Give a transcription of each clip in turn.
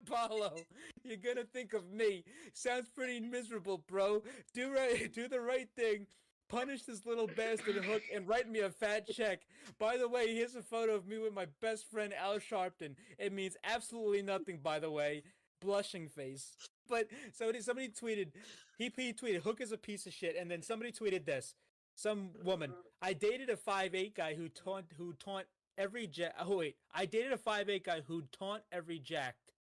Apollo. You're gonna think of me. Sounds pretty miserable, bro. Do the right thing. Punish this little bastard Hook and write me a fat check. By the way, here's a photo of me with my best friend Al Sharpton. It means absolutely nothing, by the way. Blushing face. But somebody tweeted, he tweeted, Hook is a piece of shit, and then somebody tweeted this. Some woman, I dated a 5'8" guy who taunt every jack. Oh wait, I dated a 5'8" guy who taunt every jacked.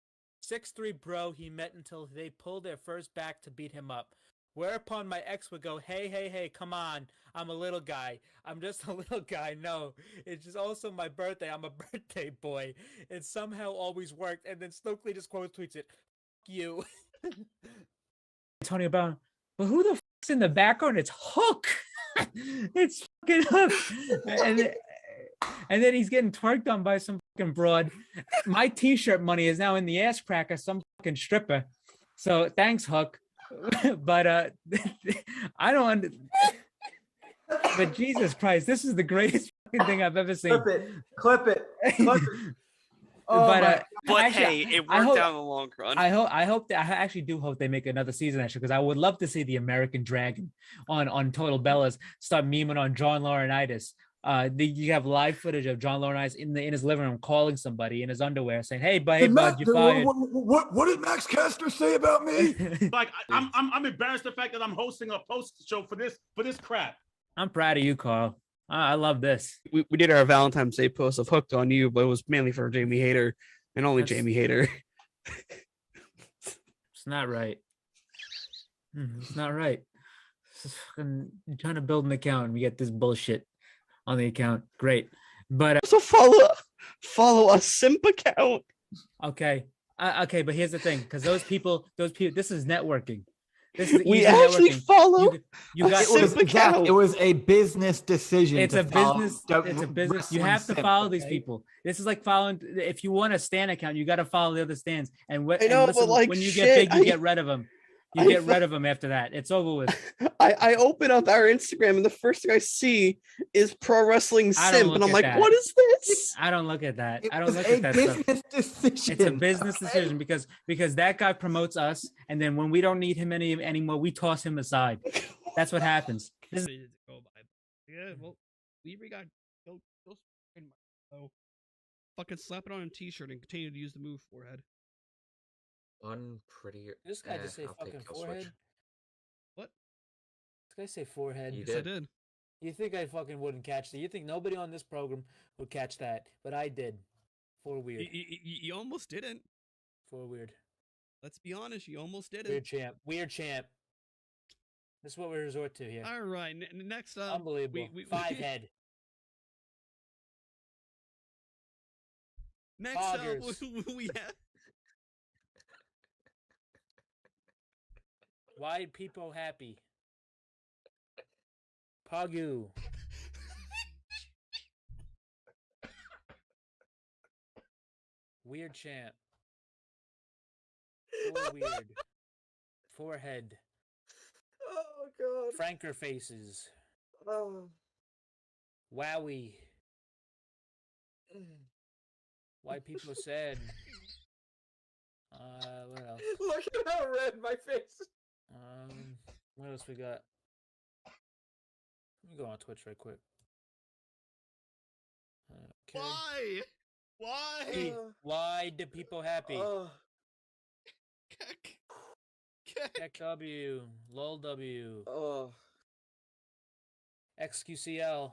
6'3" bro he met until they pulled their first back to beat him up. Whereupon my ex would go, hey, come on. I'm a little guy. I'm just a little guy. No, it's just also my birthday. I'm a birthday boy. It somehow always worked. And then Stokely just quote tweets it. Fuck you. Tony Brown, but who the fuck's in the background? It's Hook. It's fucking Hook. And then he's getting twerked on by some fucking broad. My t-shirt money is now in the ass crack of some fucking stripper. So thanks, Hook. But I don't but Jesus Christ, this is the greatest fucking thing I've ever seen. Clip it. Oh, but actually, hey, it worked out in the long run. I actually do hope they make another season actually, because I would love to see the American Dragon on Total Bellas start memeing on John Laurinaitis. You have live footage of John Laurinaitis in his living room calling somebody in his underwear saying, "Hey, bud, you're fired." What did Max Caster say about me? Like I'm embarrassed the fact that I'm hosting a post show for this crap. I'm proud of you, Carl. I love this. We did our Valentine's Day post of Hooked on You, but it was mainly for Jamie Hayter and only Jamie Hayter. It's not right. It's not right. It's fucking trying to build an account and we get this bullshit on the account. Great. But so follow a simp account. Okay. Okay, but here's the thing, because those people, this is networking. We actually follow. You got it was a business decision. It's a business. You have to follow these people. This is like following. If you want a stan account, you got to follow the other stans. And when you get big, you get rid of them. You get rid of them after that. It's over with. I open up our Instagram and the first thing I see is Pro Wrestling Simp, and I'm like, what is this? I don't look at that. I don't look at that stuff. It's a business decision because that guy promotes us, and then when we don't need him anymore, we toss him aside. That's what happens. Yeah, well, we got go fucking slap it on a t-shirt and continue to use the move forehead. Unprettier. This guy just say fucking forehead. Switch. What? This guy say forehead. You Yes, I did. You think I fucking wouldn't catch that? You think nobody on this program would catch that? But I did. For weird. You almost didn't. For weird. Let's be honest. You almost didn't. Weird champ. Weird champ. This is what we resort to here. All right. Next up. Unbelievable. Five head. Next up, we have. Why people happy? Pagu. Weird champ. Full weird. Forehead. Oh god. Franker faces. Oh. Wowie. Why people sad. What else? Look at how red my face. What else we got? Let me go on Twitch right quick. Okay. Why? Why do people happy? Keck W, LOL W, XQCL.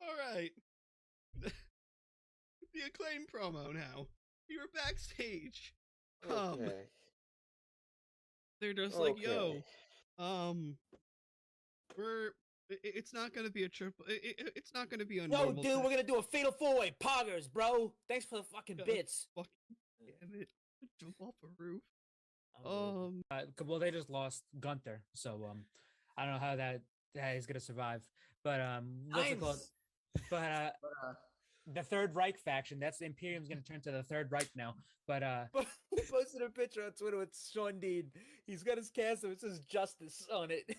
All right. The Acclaim promo now. We were backstage. Okay. They're just like, yo, it's not gonna be a triple. It's not gonna be a No, dude, we're gonna do a fatal four-way poggers, bro. Thanks for the fucking bits. Fucking damn it! Jump off a roof. Well, they just lost Gunther, so I don't know how that is gonna survive. But what's it called? But the Third Reich faction. That's Imperium's gonna turn to the Third Reich now. But he posted a picture on Twitter with Sean Dean. He's got his castle. It says Justice on it.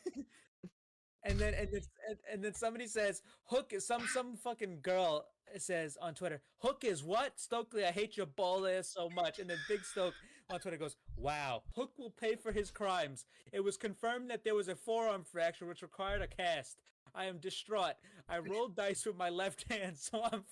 And then somebody says Hook is some fucking girl says on Twitter, Hook is what? Stokely, I hate your ball ass so much. And then Big Stoke on Twitter goes, wow, Hook will pay for his crimes. It was confirmed that there was a forearm fracture which required a cast. I am distraught. I rolled dice with my left hand, so I'm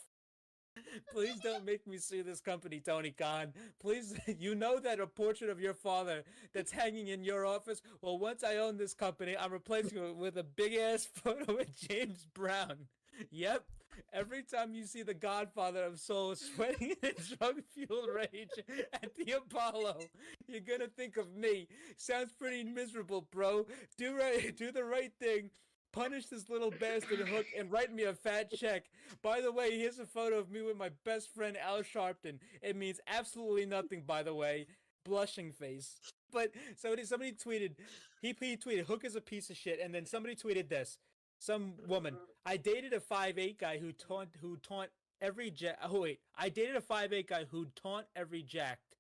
please don't make me sue this company, Tony Khan. Please, you know that a portrait of your father that's hanging in your office? Well, once I own this company, I'm replacing it with a big ass photo of James Brown. Yep. Every time you see the Godfather of Soul sweating in drug-fueled rage at the Apollo, you're gonna think of me. Sounds pretty miserable, bro. Do the right thing. Punish this little bastard Hook and write me a fat check. By the way, here's a photo of me with my best friend Al Sharpton. It means absolutely nothing, by the way. Blushing face. But somebody tweeted, he tweeted, Hook is a piece of shit, and then somebody tweeted this. Some woman, I dated a 5'8" guy who taunt every jack. Oh wait, I dated a 5'8" guy who taunt every jacked.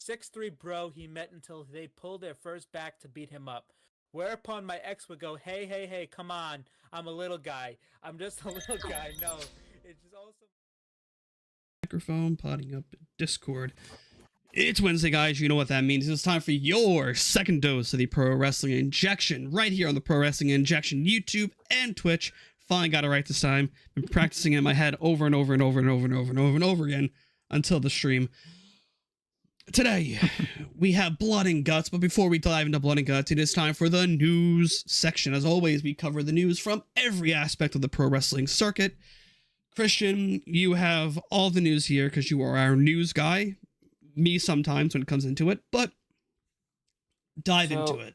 6'3" bro he met until they pulled their first back to beat him up. Whereupon my ex would go, hey, come on. I'm a little guy. I'm just a little guy. No, it's just also Microphone potting up Discord. It's Wednesday, guys. You know what that means. It's time for your second dose of the Pro Wrestling Injection right here on the Pro Wrestling Injection YouTube and Twitch. Finally got it right this time. Been practicing it in my head over and over and over and over and over and over and over again until the stream. Today, we have Blood and Guts, but before we dive into Blood and Guts, it is time for the news section. As always, we cover the news from every aspect of the pro wrestling circuit. Christian, you have all the news here because you are our news guy. Me sometimes when it comes into it, but dive into it.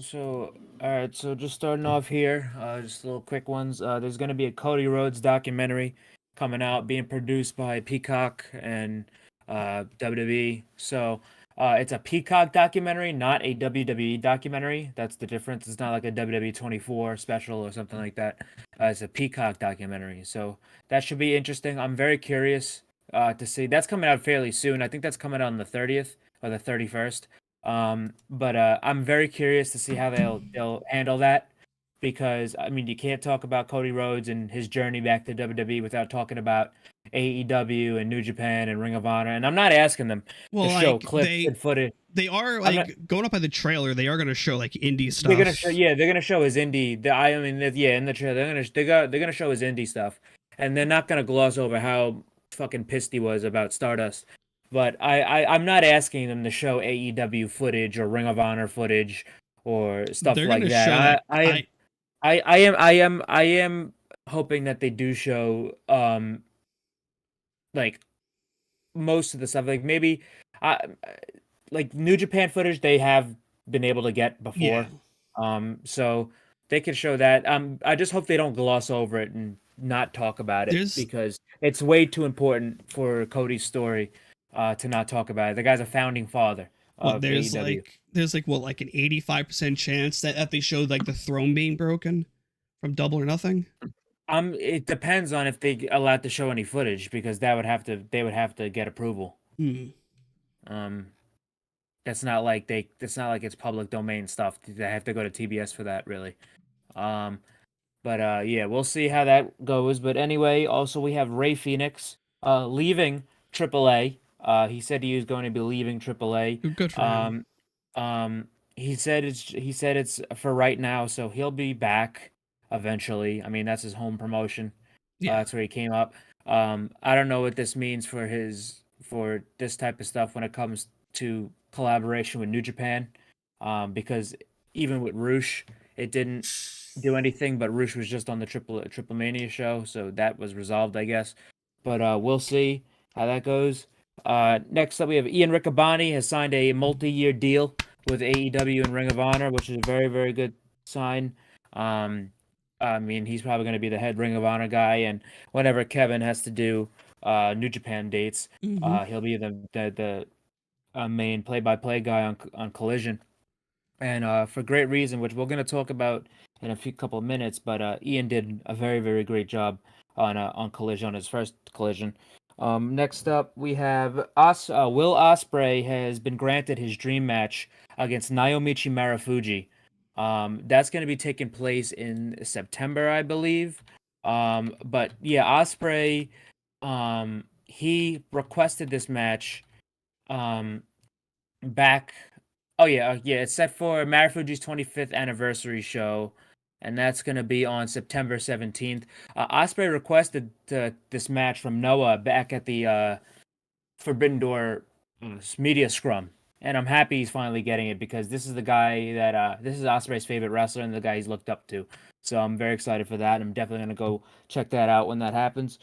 So, all right. So, just starting off here, just little quick ones. There's going to be a Cody Rhodes documentary coming out, being produced by Peacock and WWE. So, it's a Peacock documentary, not a WWE documentary. That's the difference. It's not like a WWE 24 special or something like that. It's a Peacock documentary. So, that should be interesting. I'm very curious to see. That's coming out fairly soon. I think that's coming out on the 30th or the 31st. But I'm very curious to see how they'll handle that, because I mean you can't talk about Cody Rhodes and his journey back to WWE without talking about AEW and New Japan and Ring of Honor. And I'm not asking them to show clips and footage. They are going up by the trailer. They are going to show like indie stuff. They're gonna show his indie. In the trailer they're gonna show his indie stuff, and they're not gonna gloss over how fucking pissed he was about Stardust. But I'm not asking them to show AEW footage or Ring of Honor footage or stuff like that. I am hoping that they do show like most of the stuff. Like maybe like New Japan footage they have been able to get before. Yeah. So they could show that. I just hope they don't gloss over it and not talk about it, because it's way too important for Cody's story to not talk about it. The guy's a founding father. There's AEW. like an 85% chance that they showed like the throne being broken from Double or Nothing. It depends on if they allowed to show any footage, because they would have to get approval. That's not like it's public domain stuff. They have to go to TBS for that, really. But yeah, we'll see how that goes. But anyway, also we have Ray Phoenix leaving AAA. He said he was going to be leaving AAA. Good for him. He said it's for right now, so he'll be back eventually. I mean, that's his home promotion. Yeah. That's where he came up. I don't know what this means for this type of stuff when it comes to collaboration with New Japan, because even with Roosh, it didn't do anything, but Roosh was just on the Triple Mania show, so that was resolved, I guess. But we'll see how that goes. Next up, we have Ian Riccaboni has signed a multi-year deal with AEW and Ring of Honor, which is a very, very good sign. I mean, he's probably going to be the head Ring of Honor guy, and whenever Kevin has to do New Japan dates, he'll be the main play-by-play guy on Collision, and for great reason, which we're going to talk about in a couple of minutes. But Ian did a very, very great job on Collision, on his first Collision. Next up, we have Will Ospreay has been granted his dream match against Naomichi Marufuji. That's going to be taking place in September, I believe. But yeah, Osprey, he requested this match back. Oh yeah, it's set for Marufuji's 25th anniversary show, and that's gonna be on September 17th. Osprey requested this match from Noah back at the Forbidden Door media scrum, and I'm happy he's finally getting it because this is the guy that this is Osprey's favorite wrestler and the guy he's looked up to. So I'm very excited for that. I'm definitely gonna go check that out when that happens.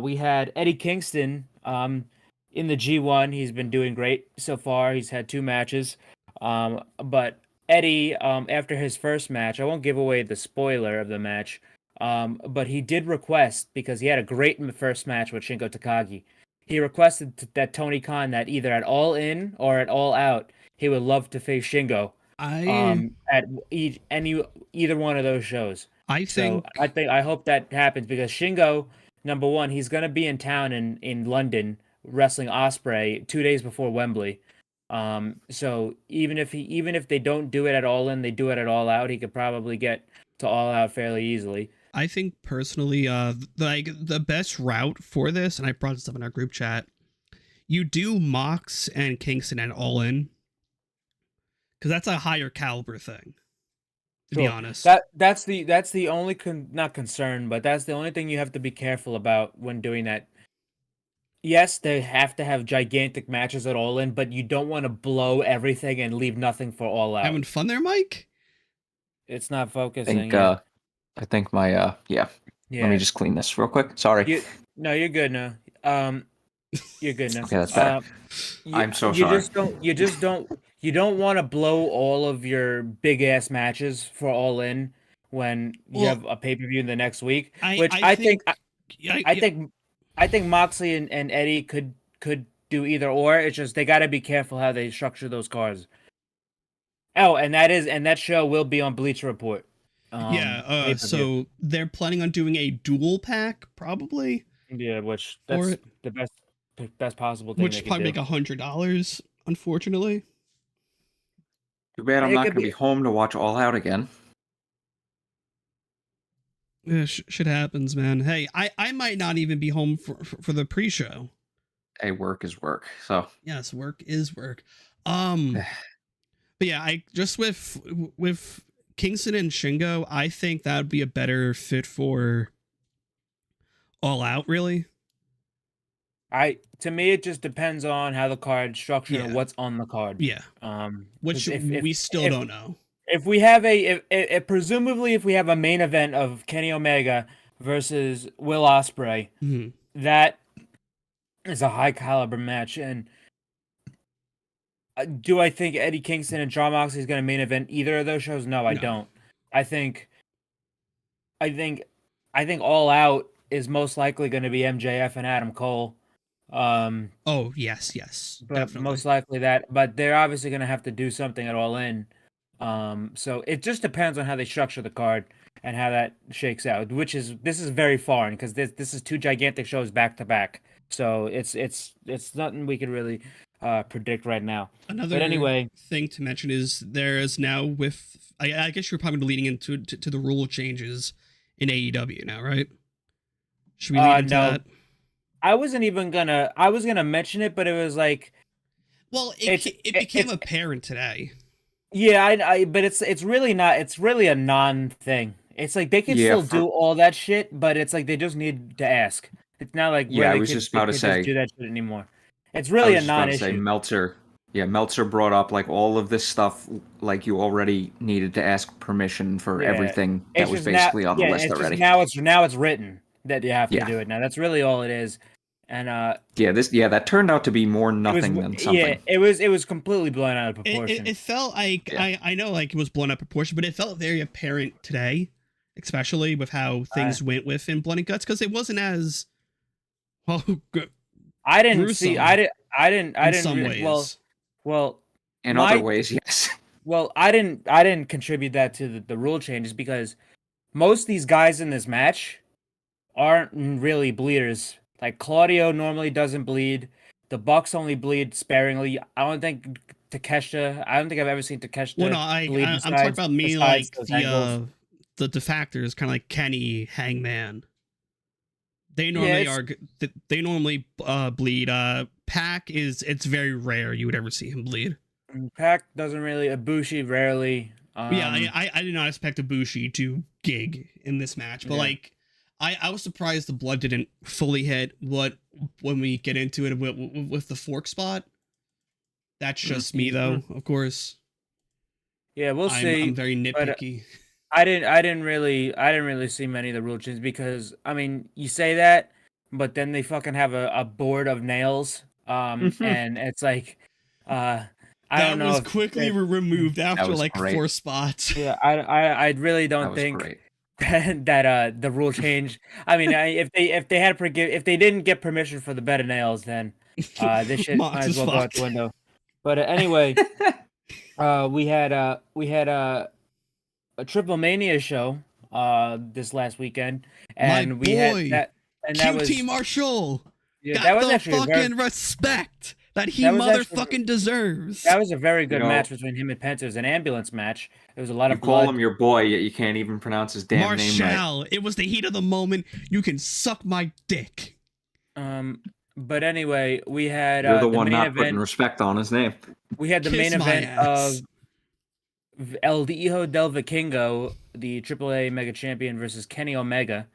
We had Eddie Kingston in the G1. He's been doing great so far. He's had 2 matches. But Eddie, after his first match, I won't give away the spoiler of the match, but he did request, because he had a great first match with Shingo Takagi. He requested that Tony Khan, that either at All In or at All Out, he would love to face Shingo at either one of those shows. I think I hope that happens because Shingo, number one, he's gonna be in town in London wrestling Osprey 2 days before Wembley. So even if they don't do it at All In, they do it at All Out, he could probably get to All Out fairly easily. I think personally, like the best route for this, and I brought this up in our group chat, you do Mox and Kingston at All In, because that's a higher caliber thing. To be honest, that's the only not concern, but that's the only thing you have to be careful about when doing that. Yes, they have to have gigantic matches at All In, but you don't want to blow everything and leave nothing for All Out. Having fun there, Mike? It's not focusing. I think my yeah. Let me just clean this real quick. Sorry. You're good now. You're good now. Okay, that's better. I'm so sorry. You don't want to blow all of your big ass matches for All In when you have a pay-per-view the next week. I think Moxley and Eddie could do either or. It's just they got to be careful how they structure those cards. Oh, and that show will be on Bleacher Report. So they're planning on doing a dual pack, probably. Yeah, which that's the best possible thing. Which probably make $100, unfortunately. Too bad I'm not going to be home to watch All Out again. Yeah, shit happens, man. Hey, I might not even be home for the pre-show. Hey, work is work. So yes, work is work. But yeah, I just with Kingston and Shingo, I think that would be a better fit for All Out, really. To me, it just depends on how the card's structured and what's on the card. Yeah. Which we still don't know. If we have presumably if we have a main event of Kenny Omega versus Will Ospreay, that is a high caliber match. And do I think Eddie Kingston and Jon Moxley is going to main event either of those shows? No, I don't. I think All Out is most likely going to be MJF and Adam Cole. Oh yes, but definitely. Most likely that. But they're obviously going to have to do something at All In. So it just depends on how they structure the card and how that shakes out. This is very foreign because this is 2 gigantic shows back to back. So it's nothing we could really predict right now. Another thing to mention is there is now I guess you're probably leading into to the rule changes in AEW now, right? Should we lead into that? I was gonna mention it, but it was like, well, it became apparent today. Yeah, but it's really not. It's really a non-thing. It's like they can still do all that shit, but it's like they just need to ask. It's not like I was just about to say do that shit anymore. It's really a non-issue. Meltzer brought up like all of this stuff, like you already needed to ask permission for everything that was basically on the list already. Now it's written that you have to do it. Now that's really all it is. And that turned out to be more nothing than something. Yeah, it was completely blown out of proportion. It felt like I know like it was blown out of proportion, but it felt very apparent today, especially with how things went with in Blood and Guts, because it wasn't as good. I didn't see. I didn't. In some ways. Well. In other ways, yes. Well, I didn't contribute that to the rule changes because most of these guys in this match aren't really bleeders. Like Claudio normally doesn't bleed. The Bucks only bleed sparingly. I don't think Takeshita. I don't think I've ever seen Takeshita. Well, no, I'm talking about me like angles. the factors, kind of like Kenny, Hangman. They normally bleed. Pac it's very rare you would ever see him bleed. Pac doesn't really. Ibushi rarely. Yeah, I did not expect Ibushi to gig in this match, but like I was surprised the blood didn't fully hit. When we get into it with the fork spot. That's just me though, of course. Yeah, we'll see. I'm very nitpicky. I didn't really see many of the rule changes because I mean you say that, but then they fucking have a board of nails, and it's like, I don't know. That was quickly removed after like great. 4 spots. Yeah, I really don't think that the rule change. I mean, if they didn't get permission for the bed of nails, then this shit might as well go out the window. But anyway, we had a Triple Mania show this last weekend, and we had that. And that was QT Marshall. Yeah, got that was the actually fucking respect that he motherfucking deserves. That was a very good match between him and Penta. It was an ambulance match. There was a lot of blood. You call him your boy, yet you can't even pronounce his damn name right. It was the heat of the moment. You can suck my dick. But anyway, we had You're the one not putting respect on his name. We had the main event of El Hijo del Vikingo, the AAA Mega Champion, versus Kenny Omega.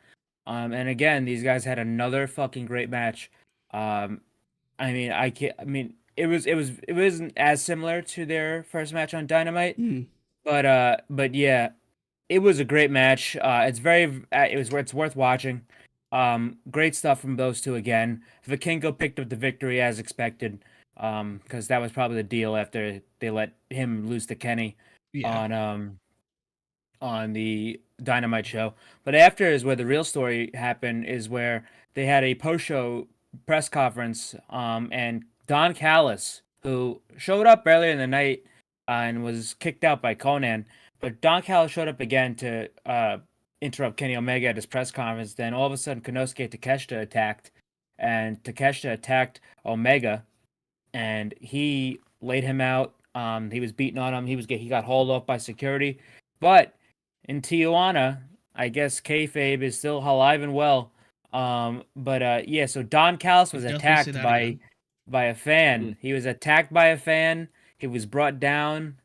And again, these guys had another fucking great match. I mean, it wasn't as similar to their first match on Dynamite, but yeah, it was a great match. It's worth watching. Great stuff from those two again. Vikingo picked up the victory as expected, because that was probably the deal after they let him lose to Kenny on the Dynamite show. But after is where the real story happened, is where they had a post-show press conference, and Don Callis, who showed up earlier in the night and was kicked out by Conan, but Don Callis showed up again to interrupt Kenny Omega at his press conference. Then all of a sudden Konosuke Takeshita attacked, and Takeshita attacked Omega, and he laid him out. He was beating on him. He got hauled off by security, but in Tijuana, I guess kayfabe is still alive and well. So Don Callis was attacked by a fan. He was attacked by a fan. He was brought down.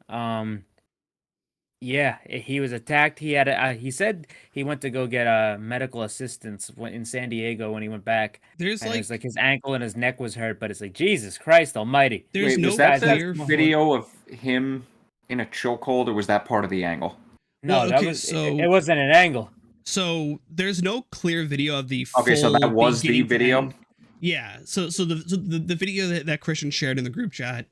He was attacked. He had he said he went to go get medical assistance in San Diego when he went back. It was like his ankle and his neck was hurt, but it's like Jesus Christ Almighty. Was that the video of him in a chokehold, or was that part of the angle? No, it wasn't an angle. So there's no clear video of the full so that was the video? Yeah. So the video that Christian shared in the group chat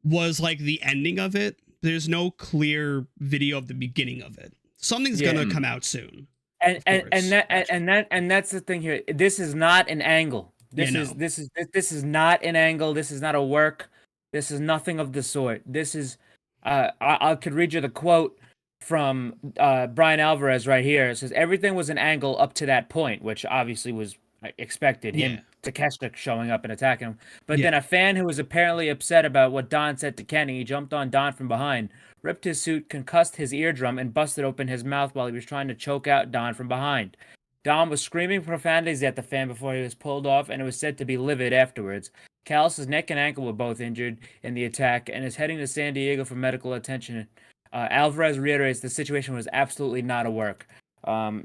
was like the ending of it. There's no clear video of the beginning of it. Something's gonna come out soon. And that's the thing here. This is not an angle. This is not an angle. This is not a work. This is nothing of the sort. This is I could read you the quote from Brian Alvarez right here. It says everything was an angle up to that point, which obviously was expected. Him Takeshita showing up and attacking him. But then a fan who was apparently upset about what Don said to Kenny, he jumped on Don from behind, ripped his suit, concussed his eardrum, and busted open his mouth while he was trying to choke out Don from behind. Don was screaming profanities at the fan before he was pulled off, and it was said to be livid afterwards. Callis' neck and ankle were both injured in the attack and is heading to San Diego for medical attention. Alvarez reiterates the situation was absolutely not a work.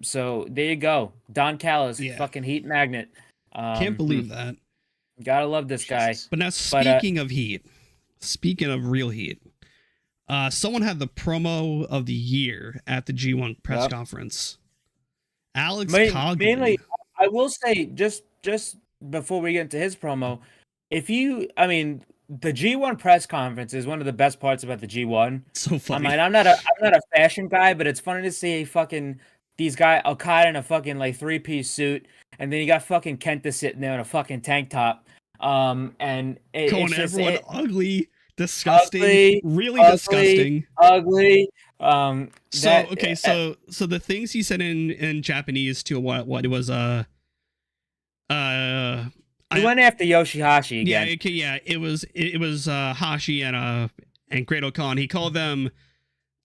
So there you go. Don Callis, fucking heat magnet. Can't believe that. Gotta love this guy. But now, speaking of heat, speaking of real heat, someone had the promo of the year at the G1 press conference. Alex Coughlin. Mainly, I will say, just before we get into his promo, the G1 press conference is one of the best parts about the G1. So funny. I mean, I'm not a fashion guy, but it's funny to see these guys, Okada in a fucking like 3-piece suit, and then you got fucking Kenta sitting there in a fucking tank top. And calling everyone ugly, disgusting, really disgusting, ugly. So the things he said in Japanese to what it was He went after Yoshihashi Yeah, again. yeah. It was Hashi and Great-O-Khan. He called them,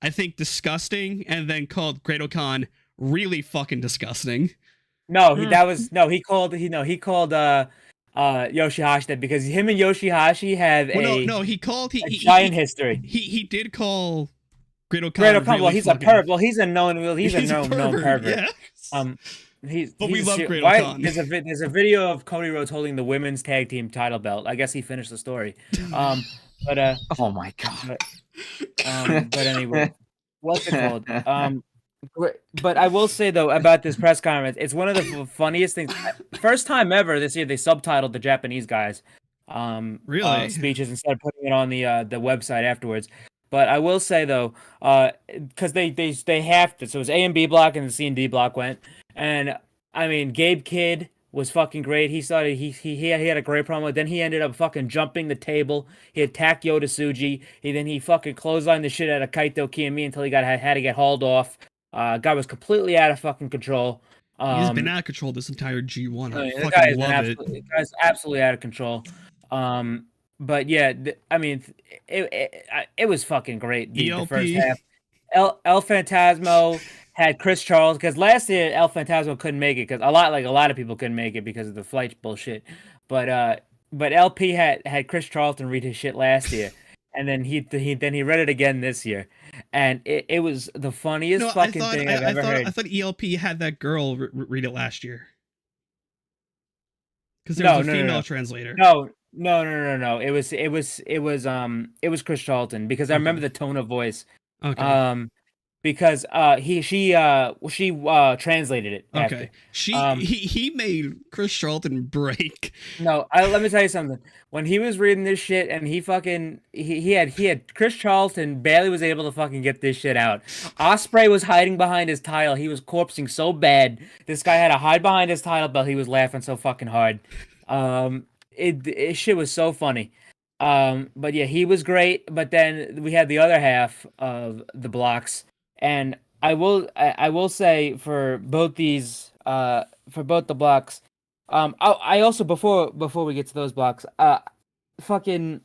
I think, disgusting, and then called Great-O-Khan really fucking disgusting. No, he called Yoshihashi that because him and Yoshihashi have a giant history. He did call Great-O-Khan. Great-O-Khan, well, he's a pervert. Well, he's a known pervert. Yeah. But we love Great-O-Khan. There's a video of Cody Rhodes holding the women's tag team title belt. I guess he finished the story. Oh my god. But anyway, what's it called? But I will say though about this press conference, it's one of the funniest things. First time ever this year they subtitled the Japanese guys speeches instead of putting it on the website afterwards. But I will say though, because they have to, so it was A and B block and the C and D block went, and I mean Gabe Kidd was fucking great. He started he had a great promo. Then he ended up fucking jumping the table. He attacked Yota Tsuji. He fucking clotheslined the shit out of Kaito Kiyomi until he had to get hauled off. Guy was completely out of fucking control. He's been out of control this entire G1. I the fucking love it. The guy's absolutely out of control. But yeah, I mean, it was fucking great. The first half. El Phantasmo had Chris Charles because last year El Phantasmo couldn't make it because a lot of people couldn't make it because of the flight bullshit. But LP had Chris Charlton read his shit last year, and then he read it again this year, and it was the funniest fucking thing I've ever heard. I thought ELP had that girl read it last year because there was a female translator. No. It was Chris Charlton because I remember the tone of voice. Okay. Because she translated it. Okay. After. He made Chris Charlton break. No, let me tell you something. When he was reading this shit and he had Chris Charlton barely was able to fucking get this shit out. Ospreay was hiding behind his title. He was corpsing so bad. This guy had to hide behind his title belt. He was laughing so fucking hard. It shit was so funny. But yeah, he was great. But then we had the other half of the blocks, and I will say for both these for both the blocks, I also before we get to those blocks, fucking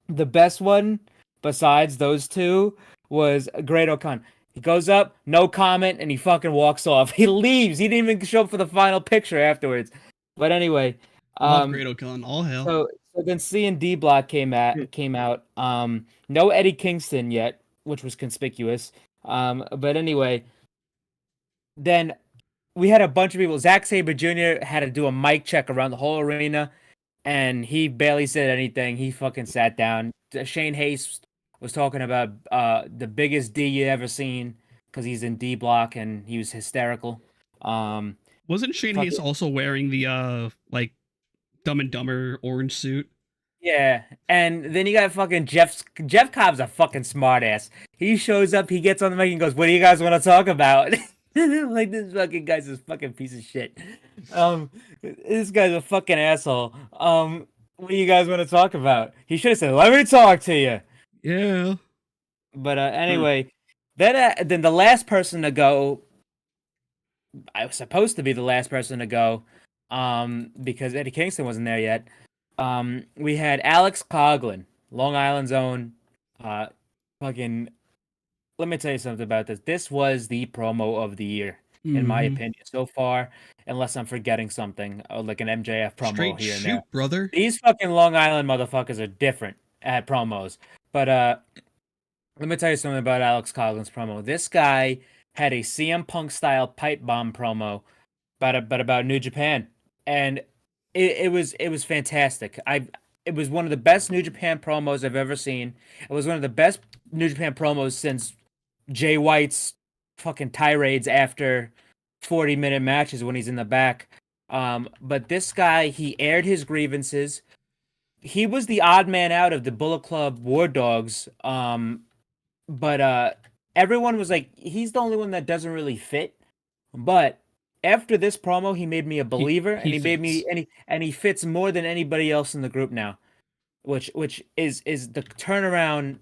the best one besides those two was Great-O-Khan. He goes up, no comment, and he fucking walks off. He leaves. He didn't even show up for the final picture afterwards. But anyway. Love Great-O-Khan, all hell. So then C and D block came out. No Eddie Kingston yet, which was conspicuous. But anyway, then we had a bunch of people. Zack Sabre Jr. had to do a mic check around the whole arena, and he barely said anything. He fucking sat down. Shane Hayes was talking about the biggest D you ever seen because he's in D block and he was hysterical. Wasn't Shane Hayes also wearing the Dumb and Dumber orange suit? Yeah, and then you got fucking Jeff Cobb's a fucking smartass. He shows up, he gets on the mic and goes, "What do you guys want to talk about?" Like this fucking guy's a fucking piece of shit. This guy's a fucking asshole. What do you guys want to talk about? He should have said, "Let me talk to you." Yeah. But anyway, then the last person to go. I was supposed to be the last person to go, because Eddie Kingston wasn't there yet. We had Alex Coughlin, Long Island's own. Fucking. Let me tell you something about this. This was the promo of the year, in my opinion, so far. Unless I'm forgetting something, like an MJF promo Straight here and shoot, there. brother. These fucking Long Island motherfuckers are different at promos. But let me tell you something about Alex Coughlin's promo. This guy had a CM Punk style pipe bomb promo about New Japan, and it was fantastic. It was one of the best New Japan promos I've ever seen. It was one of the best New Japan promos since Jay White's fucking tirades after 40-minute matches when he's in the back. But this guy, he aired his grievances. He was the odd man out of the Bullet Club War Dogs. But everyone was like, he's the only one that doesn't really fit. But after this promo, he made me a believer, and he made me and he fits more than anybody else in the group now, which is the turnaround.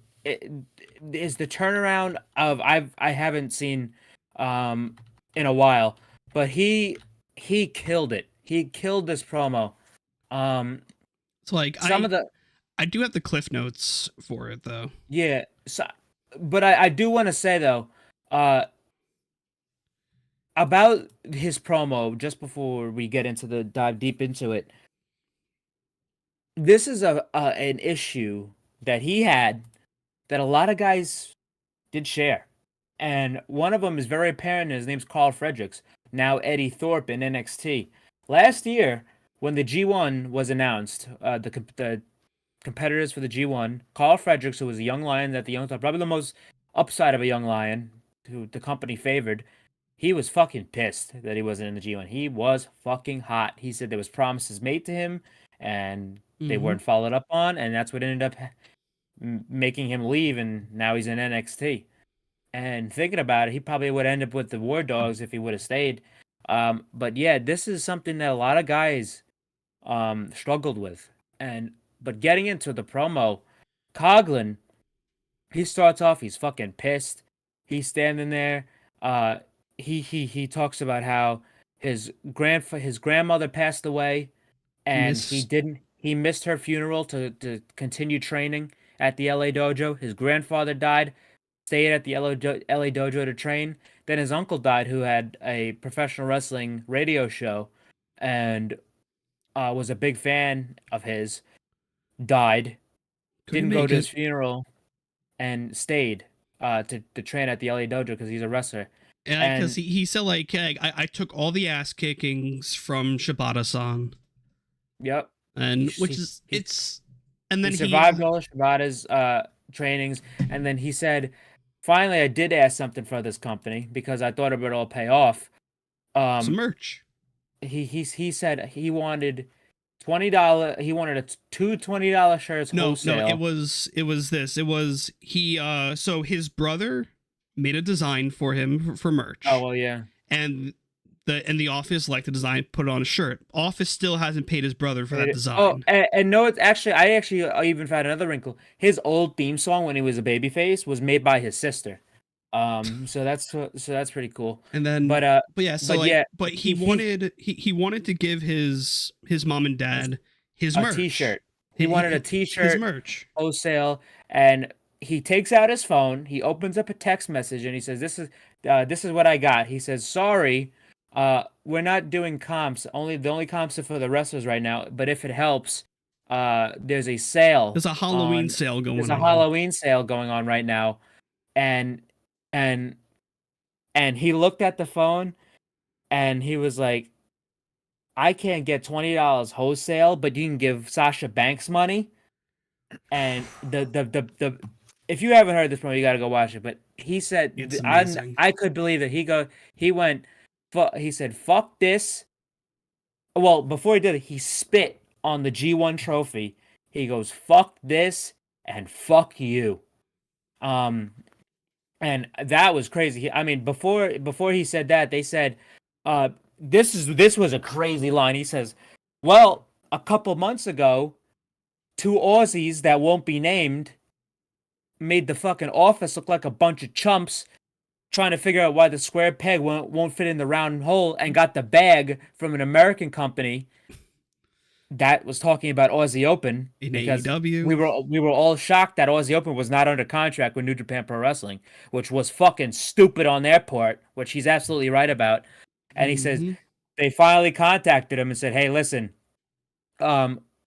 Is the turnaround of I haven't seen in a while, but he killed it. He killed this promo. So like some of the I do have the cliff notes for it though. yeah, so, but I do want to say though, about his promo just before we get into the dive deep into it. This is an issue that he had that a lot of guys did share. And one of them is very apparent, and his name's Carl Fredericks, now Eddie Thorpe in NXT. Last year, when the G1 was announced, the competitors for the G1, Carl Fredericks, who was a young lion that the young probably the most upside of a young lion, who the company favored, he was fucking pissed that he wasn't in the G1. He was fucking hot. He said there was promises made to him, and they weren't followed up on, and that's what ended up making him leave, and now he's in NXT. And thinking about it, he probably would end up with the War Dogs if he would have stayed. But yeah, this is something that a lot of guys struggled with. But getting into the promo, Coughlin, he starts off, he's fucking pissed. He's standing there. He talks about how his grandmother passed away, and he missed her funeral to continue training at the LA dojo. His grandfather died, stayed at the LA dojo to train. Then his uncle died, who had a professional wrestling radio show, and was a big fan of his. Died, didn't go to his funeral, and stayed to train at the LA dojo because he's a wrestler. And because he said like I took all the ass kickings from Shibata-san. Yep. And and then he survived all of Shibata's trainings, and then he said, finally I did ask something for this company because I thought it would all pay off. Some merch. He said he wanted $20. He wanted two $20 shirts wholesale. No, it was this. It was so his brother made a design for him for merch. Oh well, yeah. And the office liked the design, put it on a shirt. Office still hasn't paid his brother for that design. Oh, and no, it's actually I even found another wrinkle. His old theme song when he was a babyface was made by his sister. So that's pretty cool. And then, but he wanted to give his mom and dad his merch. T-shirt. He wanted a T-shirt, his merch, wholesale, and he takes out his phone. He opens up a text message and he says, "This is what I got." He says, "Sorry, we're not doing comps. The only comps are for the wrestlers right now. But if it helps, there's a sale. There's a Halloween sale going on. There's a Halloween sale going on right now," and he looked at the phone and he was like, I can't get $20 wholesale, but you can give Sasha Banks money. And the if you haven't heard this promo, you gotta go watch it. But he said, I could believe it. He said, fuck this. Well, before he did it, he spit on the G1 trophy. He goes, fuck this and fuck you. And that was crazy. I mean, before he said that, they said, this was a crazy line. He says, well, a couple months ago, two Aussies that won't be named made the fucking office look like a bunch of chumps trying to figure out why the square peg won't fit in the round hole, and got the bag from an American company that was talking about Aussie Open in AEW. We were all shocked that Aussie Open was not under contract with New Japan Pro Wrestling, which was fucking stupid on their part, which he's absolutely right about. And he says they finally contacted him and said, "Hey, listen,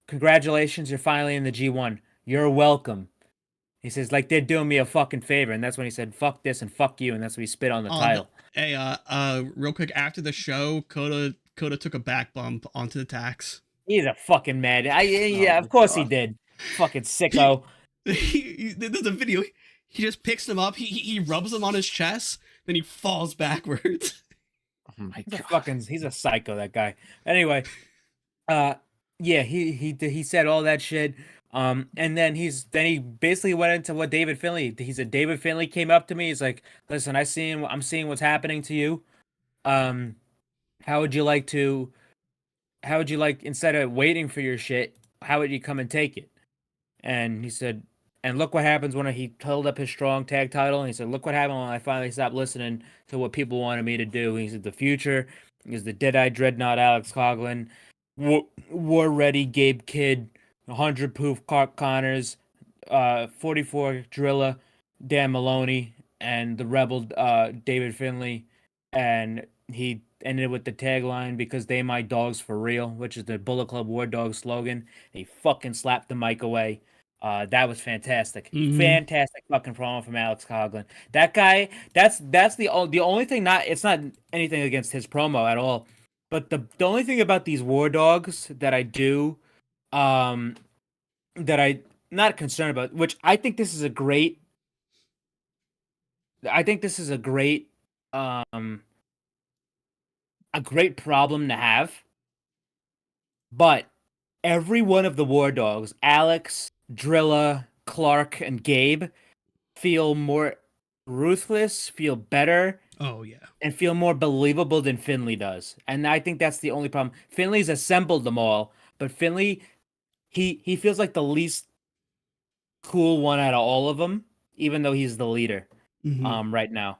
congratulations, you're finally in the G1. You're welcome." He says, like, they're doing me a fucking favor, and that's when he said, "Fuck this and fuck you," and that's when he spit on the title. Hey, real quick, after the show, Kota took a back bump onto the tax. He's a fucking mad. Of course he did. Fucking sicko. There's a video. He just picks him up. He rubs him on his chest, then he falls backwards. Oh my God. He's a psycho, that guy. Anyway, yeah, he said all that shit. And then he basically went into what David Finlay. He said David Finlay came up to me. He's like, "Listen, I'm seeing what's happening to you. How would you like instead of waiting for your shit, how would you come and take it?" And he said, and look what happens when he held up his strong tag title. And he said, look what happened when I finally stopped listening to what people wanted me to do. He said, the future is the Dead-Eye Dreadnought Alex Coughlin. War Ready, Gabe Kidd, 100 Proof, Clark Connors, 44 Drilla, Dan Maloney, and the Rebel David Finley, and he ended with the tagline "Because they my dogs for real," which is the Bullet Club War Dog slogan. He fucking slapped the mic away. That was fantastic. Fantastic fucking promo from Alex Coughlin. That guy. That's the only thing. It's not anything against his promo at all. But the only thing about these War Dogs that I do, that I not concerned about, which I think this is a great. I think this is a great problem to have. But every one of the War Dogs, Alex, Drilla, Clark, and Gabe, feel more ruthless, feel better. Oh yeah. And feel more believable than Finley does. And I think that's the only problem. Finley's assembled them all, but Finley, he feels like the least cool one out of all of them, even though he's the leader right now.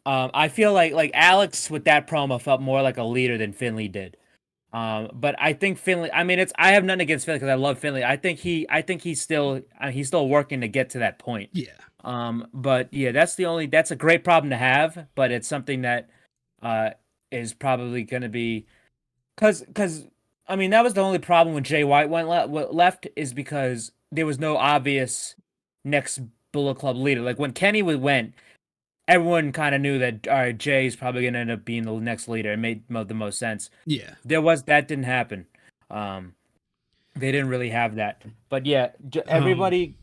I feel like Alex with that promo felt more like a leader than Finley did. But I think Finley. I mean, I have nothing against Finley because I love Finley. I think he's still working to get to that point. Yeah. But yeah, that's a great problem to have, but it's something that is probably going to be cuz I mean, that was the only problem when Jay White left is because there was no obvious next Bullet Club leader. Like when Kenny went, everyone kind of knew that all right, Jay's probably going to end up being the next leader. It made the most sense. Yeah. That didn't happen. They didn't really have that. But yeah, everybody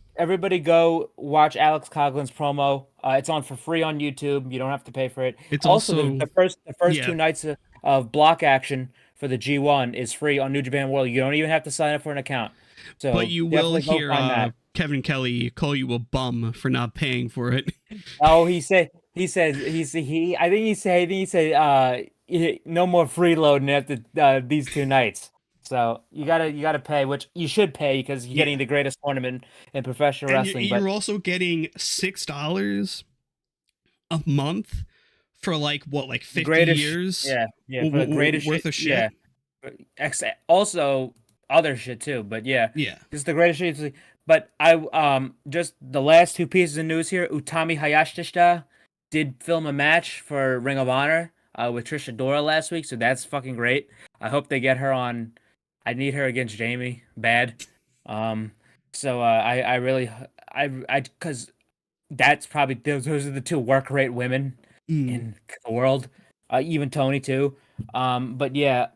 go watch Alex Coughlin's promo. It's on for free on YouTube. You don't have to pay for it. It's also the first 2 nights of block action for the G1 is free on New Japan World. You don't even have to sign up for an account. So but you will hear Kevin Kelly call you a bum for not paying for it. Oh, I think he said no more freeloading after these 2 nights. So you gotta pay, which you should pay because you're getting the greatest tournament in professional wrestling. You're also getting $6 a month for like 50 years. Yeah, for the greatest worth of shit. Yeah, also other shit too. But yeah, this is the greatest shit. But I just the last 2 pieces of news here. Utami Hayashishita did film a match for Ring of Honor with Trisha Dora last week, so that's fucking great. I hope they get her on. I need her against Jamie bad. So I really because that's probably those are the 2 work rate women in the world. Even Tony too. But yeah,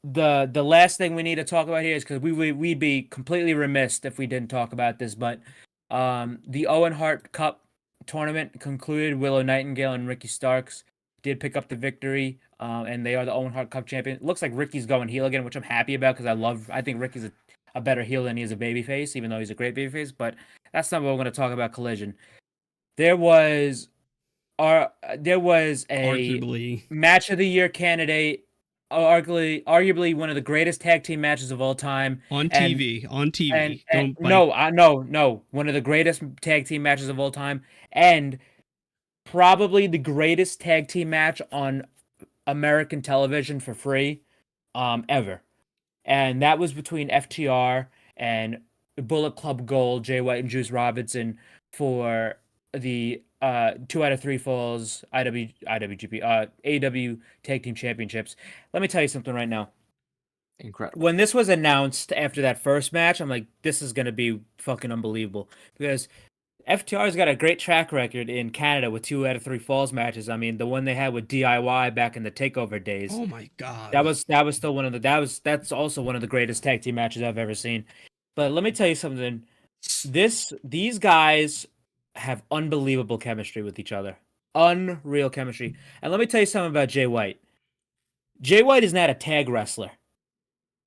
the last thing we need to talk about here is because we'd be completely remiss if we didn't talk about this. But the Owen Hart Cup tournament concluded. Willow Nightingale and Ricky Starks did pick up the victory, and they are the Owen Hart Cup champion. It looks like Ricky's going heel again, which I'm happy about because I think Ricky's a better heel than he is a babyface, even though he's a great babyface. But that's not what we're going to talk about. Collision. There was a arguably match of the year candidate. Arguably one of the greatest tag team matches of all time on TV. No, one of the greatest tag team matches of all time, and probably the greatest tag team match on American television for free, ever. And that was between FTR and Bullet Club Gold, Jay White and Juice Robinson for the 2 out of 3 falls AEW Tag Team Championships. Let me tell you something right now. Incredible. When this was announced after that first match, I'm like, this is gonna be fucking unbelievable because FTR's got a great track record in Canada with 2 out of 3 falls matches. I mean, the one they had with DIY back in the Takeover days. Oh my god, that was still one of the that's also one of the greatest tag team matches I've ever seen. But let me tell you something. These guys have unbelievable chemistry with each other. Unreal chemistry. And let me tell you something about Jay White. Jay White is not a tag wrestler.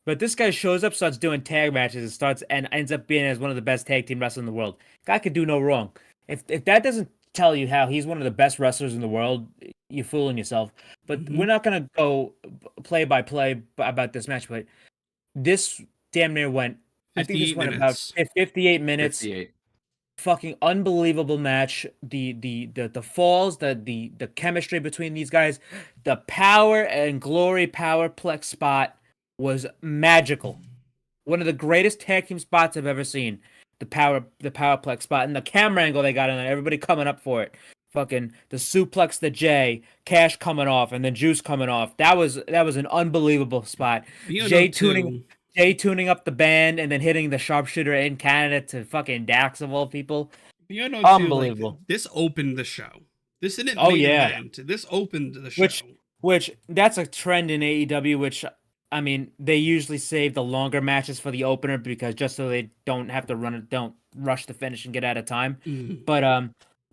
But this guy shows up, starts doing tag matches, and ends up being as one of the best tag team wrestlers in the world. Guy could do no wrong. If that doesn't tell you how he's one of the best wrestlers in the world, you're fooling yourself. But we're not going to go play by play about this match. But this damn near went, I think this went about 58 minutes. 58. Fucking unbelievable match. The falls, the chemistry between these guys, the power and glory powerplex spot was magical. One of the greatest tag team spots I've ever seen. The powerplex spot and the camera angle they got in there. Everybody coming up for it. Fucking the suplex, the J, Cash coming off, and then Juice coming off. That was an unbelievable spot. Jay tuning up the band and then hitting the sharpshooter in Canada to fucking Dax of all people. Unbelievable. Like, this opened the show. This didn't main event. This opened the show. Which that's a trend in AEW, which I mean, they usually save the longer matches for the opener because just so they don't have to don't rush the finish and get out of time. Mm-hmm.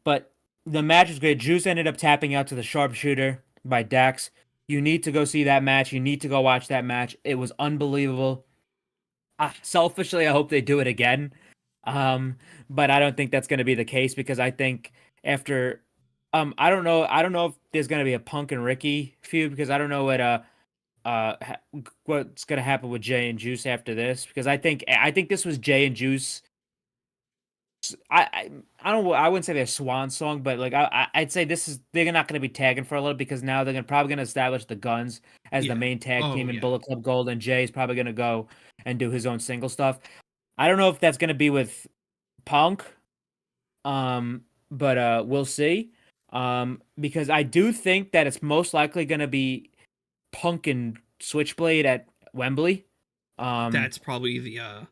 But the match was great. Juice ended up tapping out to the sharpshooter by Dax. You need to go see that match. You need to go watch that match. It was unbelievable. Selfishly, I hope they do it again. But I don't think that's going to be the case because I think after, I don't know if there's going to be a Punk and Ricky feud because I don't know what's going to happen with Jay and Juice after this because I think this was Jay and Juice. I wouldn't say their swan song, but like I'd say they're not going to be tagging for a little because now they're probably going to establish the Guns as the main tag team in Bullet Club Gold, and Jay's probably going to go and do his own single stuff. I don't know if that's going to be with Punk, but we'll see. Because I do think that it's most likely going to be Punk and Switchblade at Wembley. That's probably the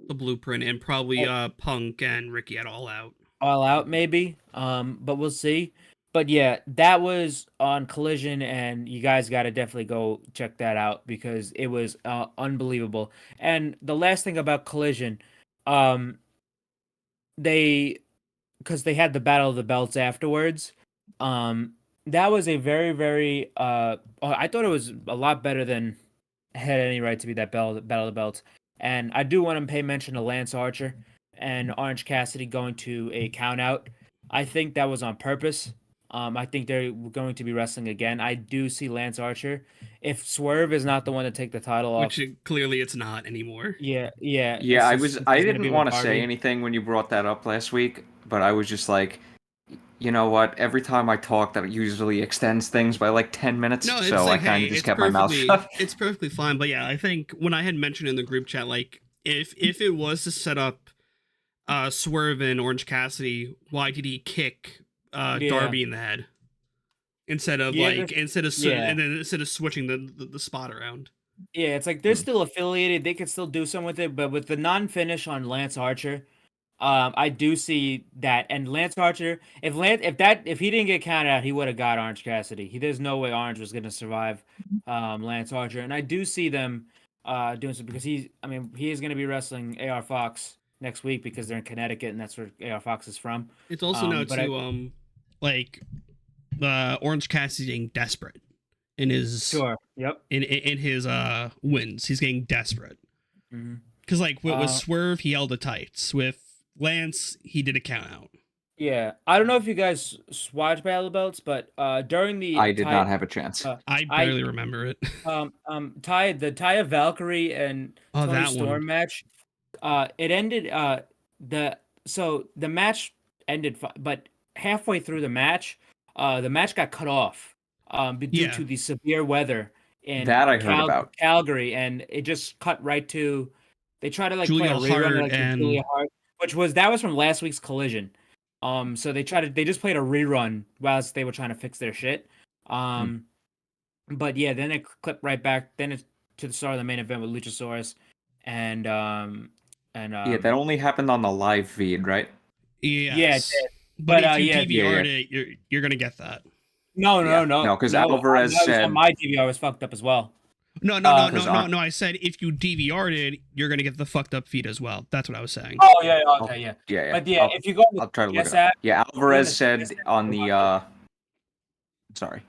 blueprint, and probably Punk and Ricky at All Out. All Out, maybe. But we'll see. But yeah, that was on Collision, and you guys got to definitely go check that out because it was unbelievable. And the last thing about Collision, because they had the Battle of the Belts afterwards. That was a very, very. I thought it was a lot better than had any right to be that Battle of the Belts. And I do want to pay mention to Lance Archer and Orange Cassidy going to a count out. I think that was on purpose. I think they're going to be wrestling again. I do see Lance Archer. If Swerve is not the one to take the title off, which clearly it's not anymore. Yeah. I didn't want to say anything when you brought that up last week, but I was just like, you know what? Every time I talk, that usually extends things by like 10 minutes. No, so like, I kind of just kept my mouth shut. It's perfectly fine. But yeah, I think when I had mentioned in the group chat, like if it was to set up Swerve and Orange Cassidy, why did he kick Darby in the head instead of switching the spot around? Yeah, it's like they're still affiliated. They could still do something with it, but with the non-finish on Lance Archer, I do see that. And Lance Archer, if he didn't get counted out, he would have got Orange Cassidy. There's no way Orange was going to survive Lance Archer. And I do see them doing so because he is going to be wrestling AR Fox next week because they're in Connecticut and that's where AR Fox is from. It's also now too Orange Cassidy getting desperate in his in his wins. He's getting desperate because with Swerve he held the tights. With Lance, he did a count out. Yeah, I don't know if you guys watched Battle of the Belts, but during the I did not have a chance. I barely remember it. The Taya Valkyrie and Toni Storm match. It ended. The match ended, but halfway through the match got cut off due to the severe weather in that I heard about Calgary, and it just cut right to. They tried to Julia play a rerun and Julia Hart, that was from last week's Collision. So they just played a rerun whilst they were trying to fix their shit. But yeah, then it clipped right back. Then it's to the start of the main event with Luchasaurus, and that only happened on the live feed, right? Yes. Yeah, it did. But if you DVR'd it, you're gonna get that. No, because Alvarez said my DVR was fucked up as well. No. I said if you DVR'd it, you're gonna get the fucked up feed as well. That's what I was saying. Oh yeah, okay, yeah. But yeah, if you go, I'll try to look it up. Yeah, Alvarez said on the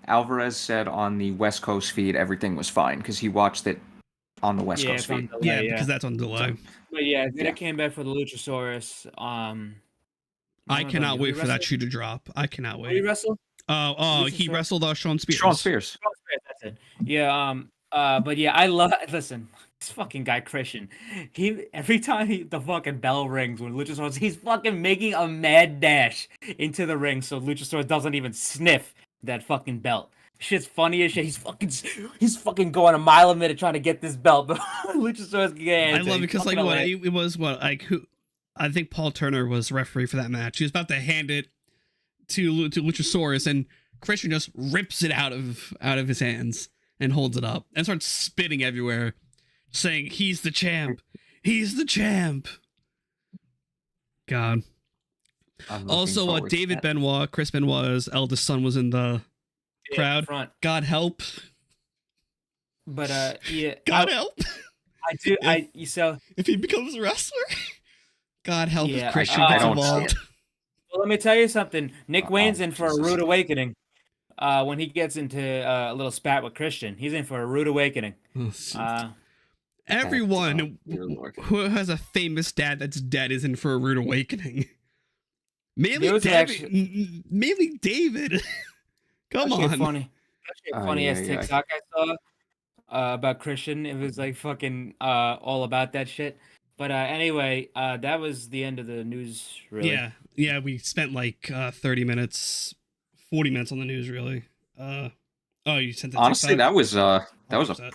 Alvarez said on the West Coast feed everything was fine because he watched it on the West Coast feed. Delay, because that's on delay. But yeah, then it came back for the Luchasaurus. I cannot wait for that shoe to drop. I cannot wait. Did he wrestle? He wrestled Sean Spears. Sean Spears. That's it. Yeah. But yeah, I love. Listen, this fucking guy Christian. Every time the fucking bell rings when Luchasaurus, he's fucking making a mad dash into the ring so Luchasaurus doesn't even sniff that fucking belt Shit's funny as shit. He's fucking going a mile a minute trying to get this belt, but Luchasaurus can get I hands. love it because He's like fucking what hilarious. it was what like who I think Paul Turner was referee for that match. He was about to hand it to Luchasaurus, and Christian just rips it out of his hands and holds it up and starts spitting everywhere, saying he's the champ. He's the champ. God. I'm looking Also, forward to David that. Benoit, Chris Benoit's eldest son, was in the Yeah, crowd. front. God help. But yeah, God help. I do. So If he becomes a wrestler. God help Yeah, if Christian I gets don't see involved. it. well, let me tell you something. Nick Wayne's in for a Jesus. rude awakening. When he gets into a little spat with Christian, he's in for a rude awakening. Everyone Dear Lord. who has a famous dad that's dead is in for a rude awakening. There Mainly was David. actually- Mainly David. Come Actually, on. a funny ass yeah. TikTok I saw about Christian. It was like fucking all about that shit. But anyway, that was the end of the news. Really. Yeah. We spent like 30 minutes, 40 minutes on the news. Really. You sent the Honestly, TikTok? that was a 100%.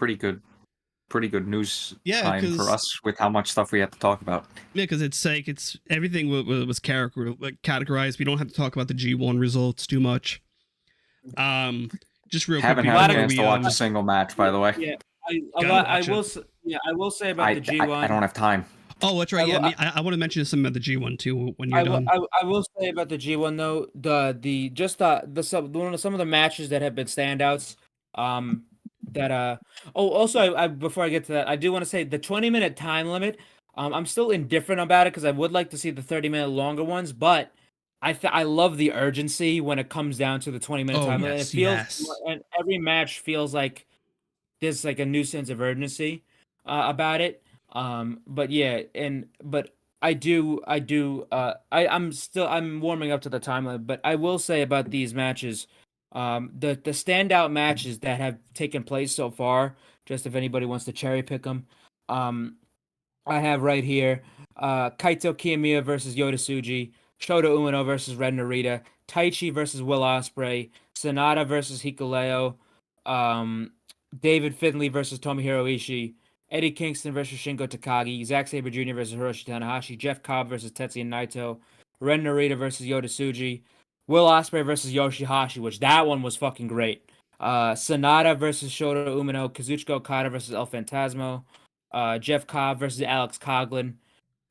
pretty good news Yeah, time 'cause- for us with how much stuff we had to talk about. Yeah, because it's like it's everything was categorized. We don't have to talk about the G1 results too much. Just real Haven't quick. had a before chance we, to watch a single match, by the way. Yeah, Gotta I watch will. it. I will say about the G1. I don't have time. Oh, that's right. I Yeah, will- I want to mention something about the G1 too when you're I will, done. I will say about the G1 though, some of the matches that have been standouts. Also I before I get to that, I do want to say the 20-minute time limit. I'm still indifferent about it because I would like to see the 30-minute longer ones, but I love the urgency when it comes down to the 20-minute Oh, time limit. yes, It feels yes. and every match feels like there's like a new sense of urgency about it. But yeah, but I'm warming up to the timeline, but I will say about these matches, the standout matches that have taken place so far, just if anybody wants to cherry pick them, I have right here, Kaito Kiyomiya versus Yota Tsuji, Shota Umino versus Red Narita, Taichi versus Will Ospreay, Sonata versus Hikuleo, David Finlay versus Tomohiro Ishii, Eddie Kingston versus Shingo Takagi, Zack Sabre Jr. versus Hiroshi Tanahashi, Jeff Cobb versus Tetsuya Naito, Ren Narita versus Yota Tsuji, Will Ospreay versus Yoshihashi, which that one was fucking great. Sonata versus Shota Umino, Kazuchika Okada versus El Phantasmo, Jeff Cobb versus Alex Coughlin,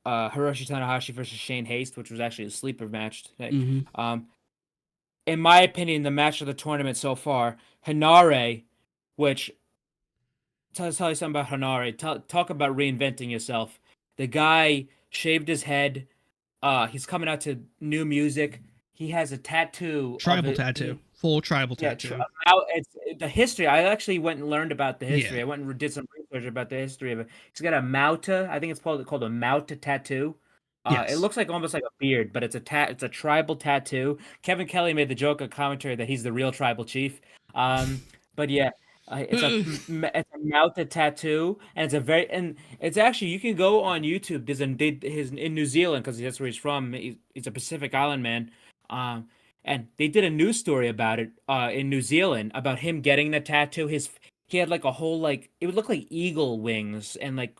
Hiroshi Tanahashi versus Shane Haste, which was actually a sleeper match today. Mhm. In my opinion, the match of the tournament so far, Hinare, which tell you something about Hinare. Talk about reinventing yourself. The guy shaved his head. He's coming out to new music. He has a tattoo. Tribal tattoo. Full tribal tattoo. It's the history. I actually went and learned about the history. Yeah. I went and did some research about the history of it. He's got a Mauta. I think it's called a Mauta tattoo. Yes. It looks like almost like a beard, but it's a tribal tattoo. Kevin Kelly made the joke of commentary that he's the real tribal chief. But yeah, it's a Mauta tattoo, and it's actually you can go on YouTube. There's in New Zealand because that's where he's from. He's a Pacific Island man. And they did a news story about it in New Zealand about him getting the tattoo. He had like a whole it would look like eagle wings and like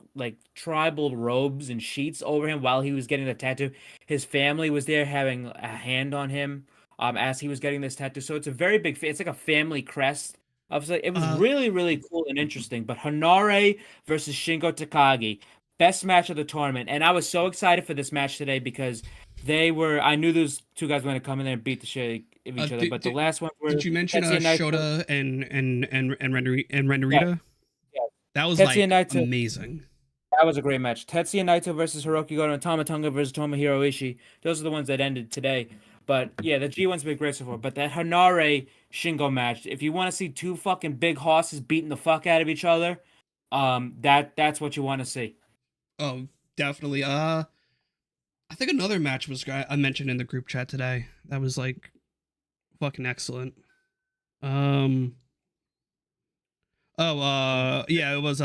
tribal robes and sheets over him while he was getting the tattoo. His family was there having a hand on him as he was getting this tattoo. So it's a very big. It's like a family crest. It was really really cool and interesting. But Hinare versus Shingo Takagi, best match of the tournament, and I was so excited for this match today because. I knew those two guys were going to come in there and beat the shit of each other, but the last one were. Did you mention Tetsuya Naito- Shota and Ren Narita? Yeah. That was Tetsuya like Naito- amazing. That was a great match. Tetsuya Naito versus Hiroki Goto and Tamatonga versus Tomohiro Ishii. Those are the ones that ended today. But yeah, the G1's been great so far. But that Hinare Shingo match, if you want to see two fucking big horses beating the fuck out of each other, that's what you want to see. Oh, definitely. I think another match was I mentioned in the group chat today. That was like fucking excellent. Yeah, it was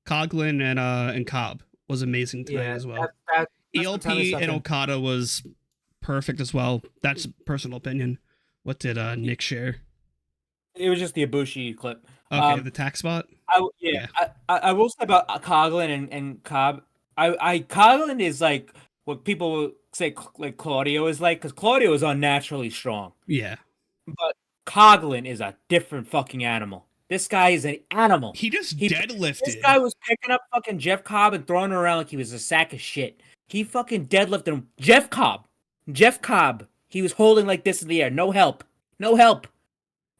Coughlin and Cobb was amazing today as well. ELP and Okada was perfect as well. That's personal opinion. What did Nick share? It was just the Ibushi clip. Okay, the tax spot. Yeah. I will say about Coughlin and Cobb. Coughlin is like what people will say like Claudio is like, because Claudio is unnaturally strong. Yeah. But Coughlin is a different fucking animal. This guy is an animal. He just deadlifted. This guy was picking up fucking Jeff Cobb and throwing him around like he was a sack of shit. He fucking deadlifted him. Jeff Cobb. He was holding like this in the air. No help. And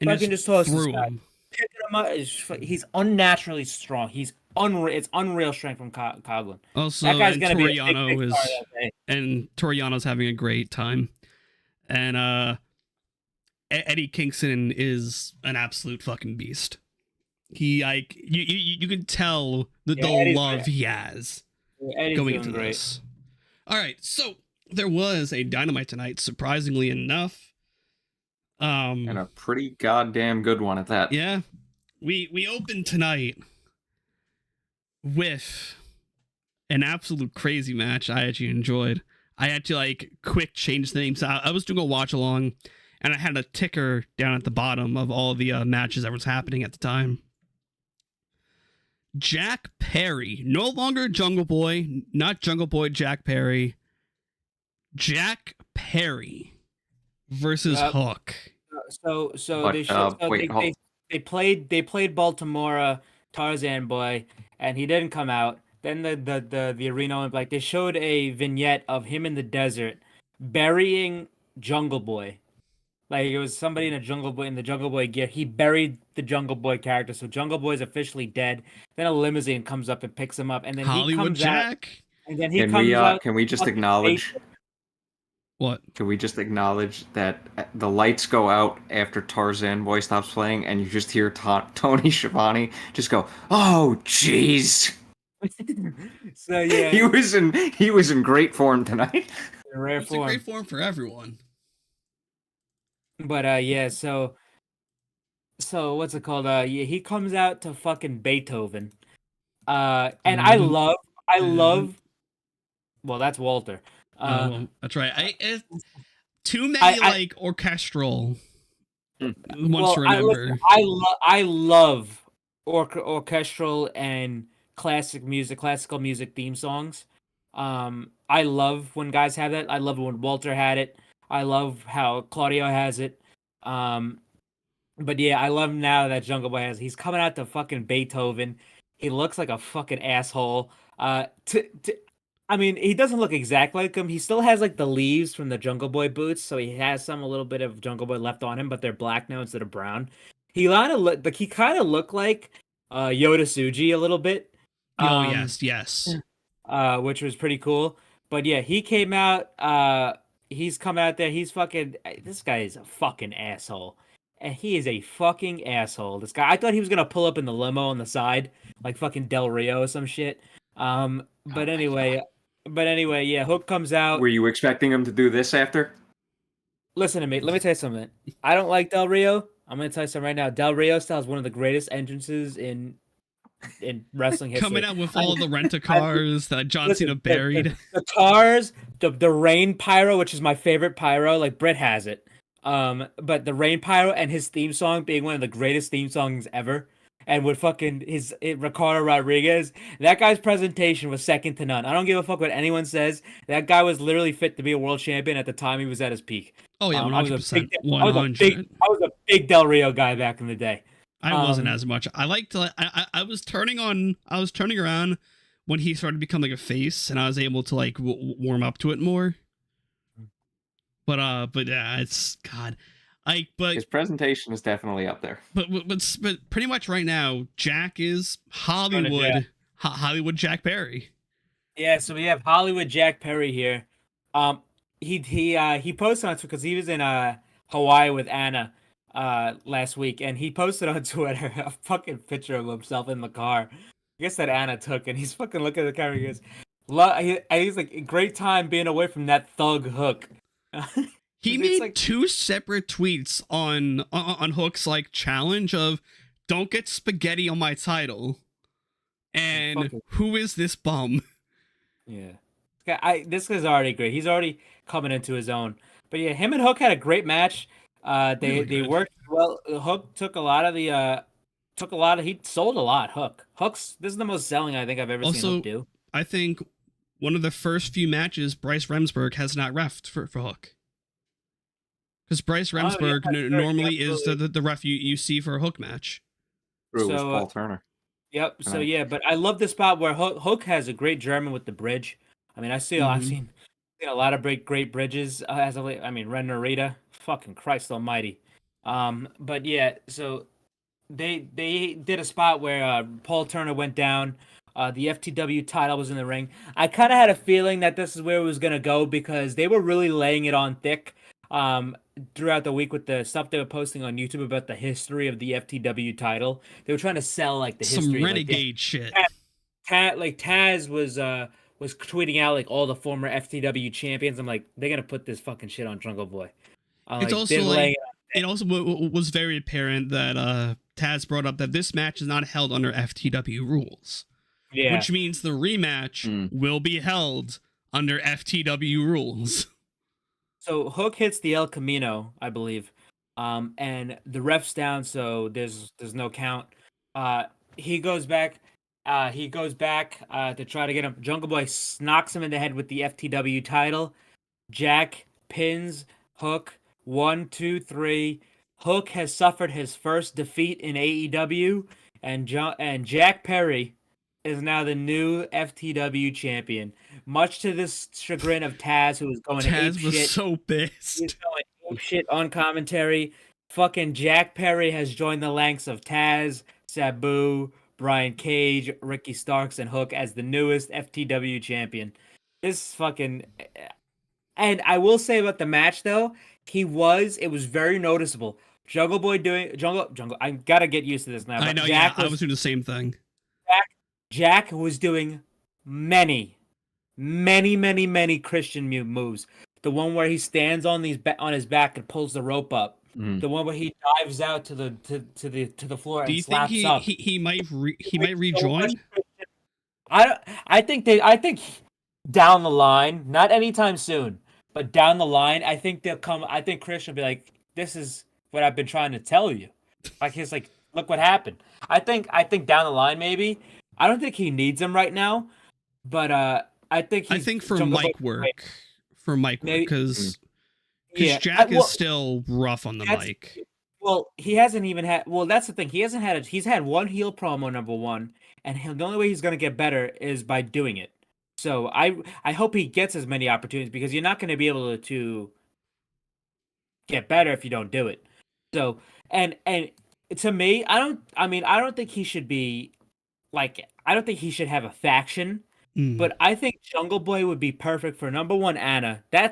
Fucking just toss this threw guy. him. Picking him up. He's unnaturally strong. He's unreal. It's unreal strength from Coughlin. Also, That guy's and gonna be a big Toriano star that day. and Toriano's having a great time, and Eddie Kingston is an absolute fucking beast. He like you can tell the Eddie's love great. he has Eddie's going doing into great. this. All right, so there was a Dynamite tonight, surprisingly enough. And a pretty goddamn good one at that. Yeah, we opened tonight with an absolute crazy match I actually enjoyed. I had to like quick change the names. I was doing a watch along, and I had a ticker down at the bottom of all the matches that was happening at the time. Jack Perry, no longer Jungle Boy, not Jungle Boy Jack Perry. Jack Perry versus Hook. So But, they showed, wait, hold- they played Baltimore Tarzan Boy, and he didn't come out. Then the arena went like they showed a vignette of him in the desert burying Jungle Boy. Like it was somebody in the Jungle Boy gear. He buried the Jungle Boy character, so Jungle Boy is officially dead. Then a limousine comes up and picks him up, and then Hollywood he comes Jack. out. And then he comes out. Can we just fucking acknowledge? What? Can we just acknowledge that the lights go out after Tarzan Boy stops playing, and you just hear Tony Schiavone just go, "Oh, jeez." So yeah, He was in great form tonight. in rare It's a form. great form for everyone. But yeah, so what's it called? Yeah, he comes out to fucking Beethoven. And I love well, that's Walter. Well, that's right. Too many like orchestral ones to remember. I love orchestral and classical music theme songs. I love when guys have that. I love when Walter had it. I love how Claudio has it. But yeah, I love now that Jungle Boy has. He's coming out to fucking Beethoven. He looks like a fucking asshole. I mean, he doesn't look exactly like him. He still has like the leaves from the Jungle Boy boots, so he has a little bit of Jungle Boy left on him, but they're black now instead of brown. He kind of looked like Yoda Suji a little bit. Oh yes. Which was pretty cool. But yeah, he came out. He's come out there. He's fucking. This guy is a fucking asshole, and he is a fucking asshole. This guy. I thought he was gonna pull up in the limo on the side, like fucking Del Rio or some shit. But anyway, yeah. Hook comes out. Were you expecting him to do this after? Listen to me. Let me tell you something. I don't like Del Rio. I'm gonna tell you something right now. Del Rio style is one of the greatest entrances in wrestling history. Coming out with all the rent-a-cars that John Cena buried. The cars, the rain pyro, which is my favorite pyro. Like Britt has it. But the rain pyro and his theme song being one of the greatest theme songs ever. And with fucking Ricardo Rodriguez, that guy's presentation was second to none. I don't give a fuck what anyone says. That guy was literally fit to be a world champion at the time he was at his peak. Oh yeah, 100%. I was a big Del Rio guy back in the day. I wasn't as much. I liked. I was turning around when he started to become like a face, and I was able to like warm up to it more. But yeah, it's God. But His presentation is definitely up there. But pretty much right now, Jack is Hollywood. Hollywood Jack Perry. Yeah, so we have Hollywood Jack Perry here. He posted on Twitter because he was in Hawaii with Anna last week, and he posted on Twitter a fucking picture of himself in the car. I guess that Anna took, and he's fucking looking at the camera. He goes, he's like, great time being away from that thug Hook. He made like 2 separate tweets on Hook's like challenge of "Don't get spaghetti on my title," and "Who is this bum?" Yeah, this guy's already great. He's already coming into his own. But yeah, him and Hook had a great match. They Really good. worked well. Hook took a lot of the he sold a lot. Hook's this is the most selling I think I've ever seen Also, Hook do. I think one of the first few matches Bryce Remsburg has not refed for Hook. Because Bryce Oh, Remsburg yeah, sure, normally is absolutely. the ref you see for a Hook match. It was So, Paul Turner. Yep. So Right. yeah, but I love the spot where Hook has a great German with the bridge. I mean, I've Mhm. seen a lot of great bridges as of late. I mean, Ren Narita, fucking Christ Almighty. But yeah, so they did a spot where Paul Turner went down. The FTW title was in the ring. I kind of had a feeling that this is where it was gonna go because they were really laying it on thick throughout the week with the stuff they were posting on YouTube about the history of the FTW title. They were trying to sell like the Some history, renegade shit. like Taz was tweeting out like all the former FTW champions. I'm like, they're gonna put this fucking shit on Jungle Boy. It's Like also they're laying like it also was very apparent that Taz brought up that this match is not held under FTW rules, yeah. which means the rematch will be held under FTW rules. So Hook hits the El Camino, I believe, and the ref's down, so there's no count. He goes back. To try to get him. Jungle Boy knocks him in the head with the FTW title. Jack pins Hook. 1, 2, 3. Hook has suffered his first defeat in AEW, and Jack Perry is now the new FTW champion. Much to the chagrin of Taz, who was going Taz ape was shit. so He pissed. was going ape shit on commentary. Fucking Jack Perry has joined the ranks of Taz, Sabu, Brian Cage, Ricky Starks, and Hook as the newest FTW champion. This fucking. And I will say about the match though, it was very noticeable. Jungle Boy doing Jungle. I gotta get used to this now. But I know. Jack I was doing the same thing. Jack was doing many Christian moves. The one where he stands on his back and pulls the rope up. The one where he dives out to the floor Do and you think slaps up. he might rejoin? I think down the line, not anytime soon, but down the line, I think they'll come. I think Christian will be like, "This is what I've been trying to tell you." Like he's like, "Look what happened." I think down the line maybe. I don't think he needs him right now, but I think for Jungle mic Boy- work, because yeah, Jack is still rough on the mic. Well, he hasn't even had. Well, that's the thing. He hasn't had. He's had one heel promo, number one, and the only way he's gonna get better is by doing it. So I hope he gets as many opportunities because you're not going to be able to get better if you don't do it. So and to me, I don't think he should be like I don't think he should have a faction, but I think Jungle Boy would be perfect for number one Anna. I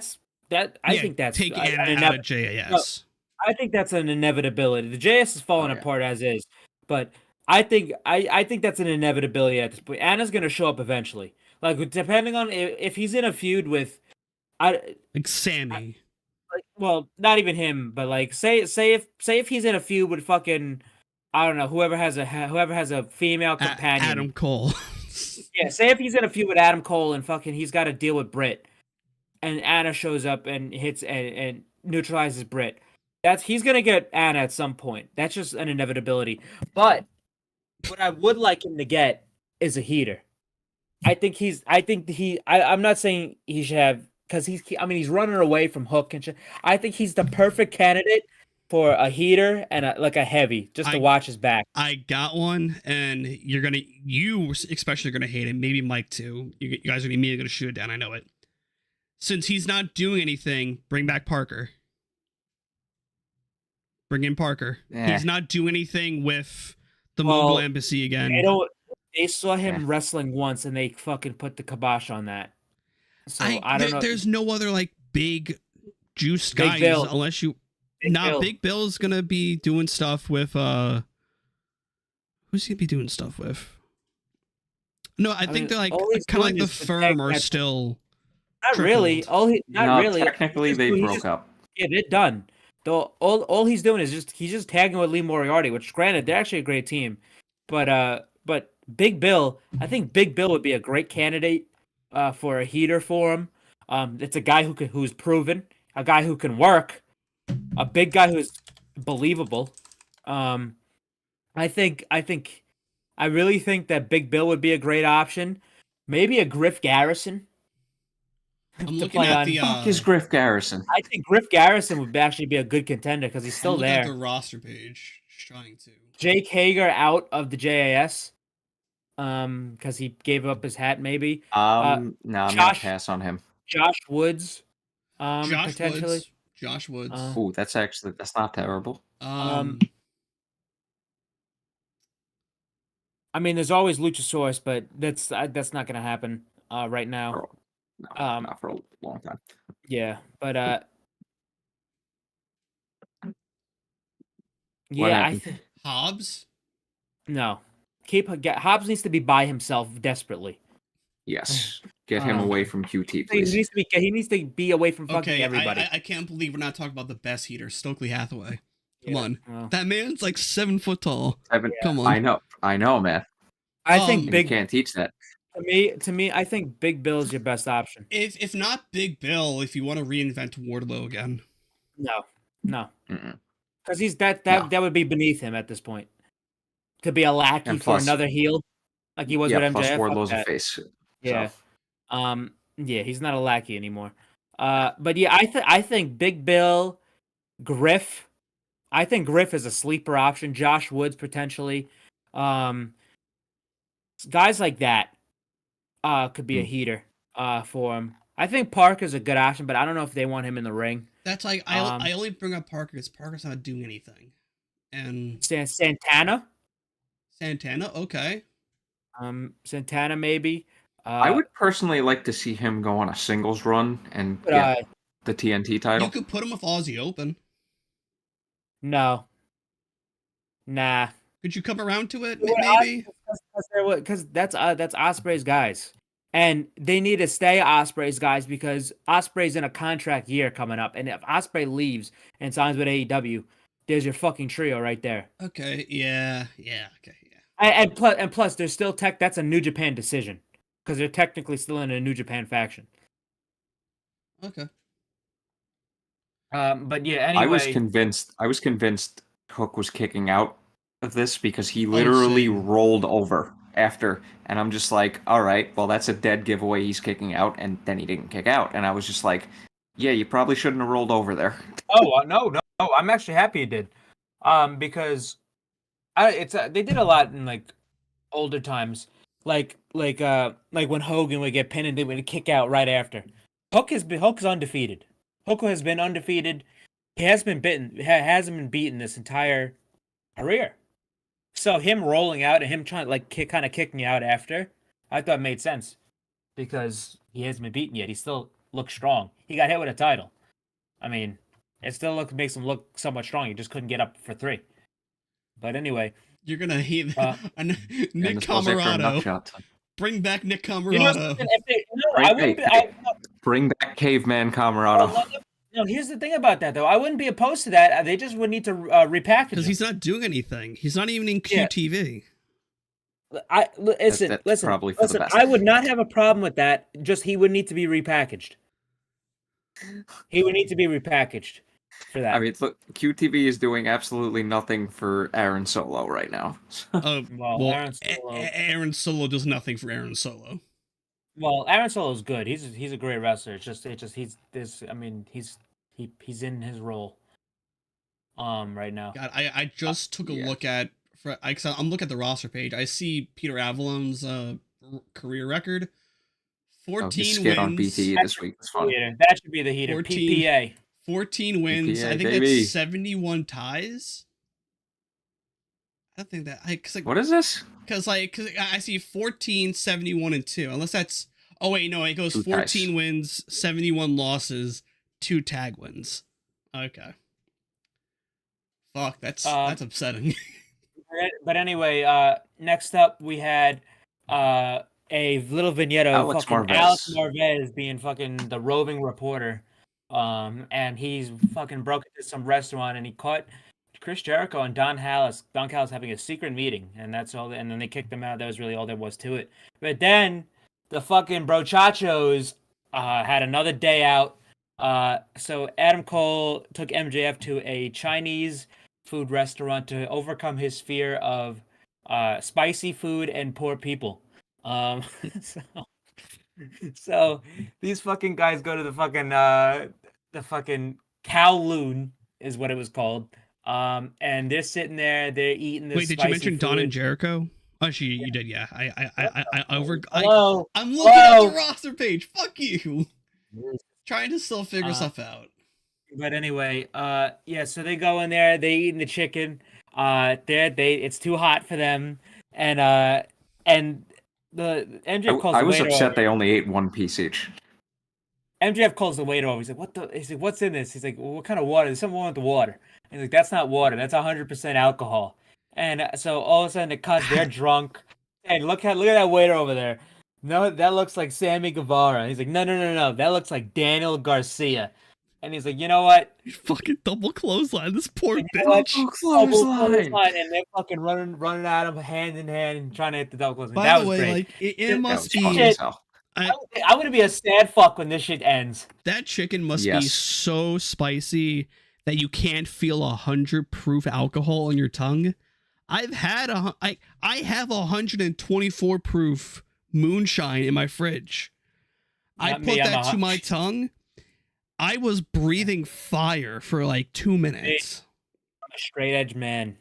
think that's take Anna out of JAS. I think that's an inevitability. The JS is falling apart as is, but I think that's an inevitability at this point. Anna's going to show up eventually. Like depending on if he's in a feud with, like Sammy. Well, not even him, but like say if he's in a feud with fucking, I don't know, whoever has a female companion. Adam Cole. Yeah, say if he's in a feud with Adam Cole and fucking he's got to deal with Britt, and Anna shows up and hits and neutralizes Britt. He's gonna get Anna at some point. That's just an inevitability. But what I would like him to get is a heater. I'm not saying he should have because he's running away from Hook and shit. I think he's the perfect candidate for a heater and a heavy just to watch his back. I got one, and you especially gonna hate it. Maybe Mike too. You guys are immediately gonna shoot it down. I know it. Since he's not doing anything, bring back Parker. Bring in Parker. He's not doing anything with the Mongol Embassy again. They saw him wrestling once, and they fucking put the kibosh on that. So I don't know. There's no other like big juice guys unless you. Big Bill's gonna be doing stuff with. Who's he gonna be doing stuff with? No, I think they're like kind of like the Firm are still. Not really. Technically, they broke up. Yeah, they're done. Though all he's doing is he's just tagging with Lee Moriarty, which granted they're actually a great team, but Big Bill, I think Big Bill would be a great candidate for a heater for him. It's a guy who's proven, a guy who can work, a big guy who's believable. I really think that Big Bill would be a great option. Maybe a Griff Garrison. I'm to looking play at on- the Fuck is Griff Garrison? I think Griff Garrison would actually be a good contender because he's I'm still looking at there. the roster page, just trying to. Jake Hager out of the JAS, because he gave up his hat. Maybe No, I'm gonna Josh- pass on him. Josh Woods, Josh potentially. Woods. Josh Woods. Ooh, that's not terrible. I mean, there's always Luchasaurus, but that's not gonna happen right now. No, Um, not for a long time. Yeah, but What yeah, happened? Hobbs. no. Hobbs needs to be by himself desperately. Yes, get him away from QT, He please. needs to be away from fucking Okay, everybody. I can't believe we're not talking about the best heater, Stokely Hathaway. Come Yeah, on, well. that man's like 7 foot tall. Evan, Come on. I know, man. I think Um, You Big can't teach that. to me, I think Big Bill is your best option. If not Big Bill, if you want to reinvent Wardlow again. No, Mm-mm. because he's that No. that would be beneath him at this point. To be a lackey And for plus- another heel, like he was Yeah, with plus MJF. fuck Wardlow's a that. face. Yeah. So. Yeah, he's not a lackey anymore. But yeah, I think Big Bill, Griff. I think Griff is a sleeper option. Josh Woods potentially. Guys like that could be a heater for him. I think Parker's a good option, but I don't know if they want him in the ring. That's like I only bring up Parker because Parker's not doing anything. And Santana. Santana, okay. Santana maybe. I would personally like to see him go on a singles run and But, get the TNT title. You could put him with Aussie Open. No. Nah. Could you come around to it? Well, Maybe. Because that's Osprey's guys, and they need to stay Osprey's guys because Osprey's in a contract year coming up, and if Osprey leaves and signs with AEW, there's your fucking trio right there. Okay. Yeah. Okay. Yeah. And plus, there's still that's a New Japan decision because they're technically still in a New Japan faction. Okay. But yeah, anyway, I was convinced Hook was kicking out of this because he literally same. rolled over after, and I'm just like, all right, well, that's a dead giveaway. He's kicking out, and then he didn't kick out, and I was just like, yeah, you probably shouldn't have rolled over there. Oh no! I'm actually happy he did, because they did a lot in like older times, like when Hogan would get pinned and they would kick out right after. Hook's undefeated. Hook has been undefeated. He hasn't been beaten this entire career. So him rolling out and him trying to kind of kicking out after, I thought made sense because he hasn't been beaten yet. He still looks strong. He got hit with a title. I mean, it still makes him look somewhat strong. He just couldn't get up for 3. But anyway, You're gonna hate And Nick this was it for a Camarado. nutshot. Bring back Nick you know, Camarado. I wouldn't. Bring back Caveman Camarado. No, here's the thing about that though. I wouldn't be opposed to that. They just would need to repackage Because him. he's not doing anything. He's not even in Yeah. QTV. Listen. That's probably for the Listen, best. I would not have a problem with that. Just he would need to be repackaged. He would need to be repackaged for that. I mean, look, QTV is doing absolutely nothing for Aaron Solo right now. Well, Aaron Solo does nothing for Aaron Solo. Aaron Solo's good. He's a great wrestler. He's in his role. Right now. God, I just took a look at I'm looking at the roster page. I see Peter Avalon's career record. 14 his wins. skit on BTE this week was fun. That should be the heater. 14 PPA. 14 wins. PPA, I think baby. that's 71 ties. I don't think that What is this? Because I see 14, 71, and 2. Unless that's it goes 2 14 ties. wins, 71 losses, 2 tag wins. Okay. Fuck, that's upsetting. But anyway, next up we had a little vignette of Alex fucking Marvez. Alex Marvez being fucking the roving reporter. And he's fucking broke into some restaurant and he caught Chris Jericho and Don Callis having a secret meeting, and that's all. And then they kicked them out. That was really all there was to it. But then the fucking brochachos had another day out. So Adam Cole took MJF to a Chinese food restaurant to overcome his fear of spicy food and poor people. So, so these fucking guys go to the fucking Kowloon is what it was called. And they're sitting there, they're eating this. Wait, did you mention Don and Jericho? Oh, you did, yeah. I'm looking Hello. at the roster page. Fuck you. Trying to still figure stuff out. But anyway, yeah, so they go in there, they eating the chicken. It's too hot for them, and the MJF calls I the was waiter upset over. they only ate one piece each. MJF calls the waiter over. He's like, "What the?" He's like, "What's in this?" He's like, well, "What kind of water? There's something wrong with the water." And he's like, "That's not water. That's 100% alcohol." And so all of a sudden it cuts. They're drunk. And look at that waiter over there. No, that looks like Sammy Guevara. He's like, no. That looks like Daniel Garcia. And he's like, you know what? You fucking double clothesline this poor You know what? bitch. Double clothesline, and they're fucking running at him hand in hand and trying to hit the double clothesline. By That the was way, great. like it That must was be. funny as hell. I'm gonna be a sad fuck when this shit ends. That chicken must be Yes. so spicy that you can't feel 100 proof alcohol on your tongue. I have 124 proof moonshine in my fridge. I Not put me, I'm that a- to my tongue. I was breathing fire for like 2 minutes. I'm a straight edge man.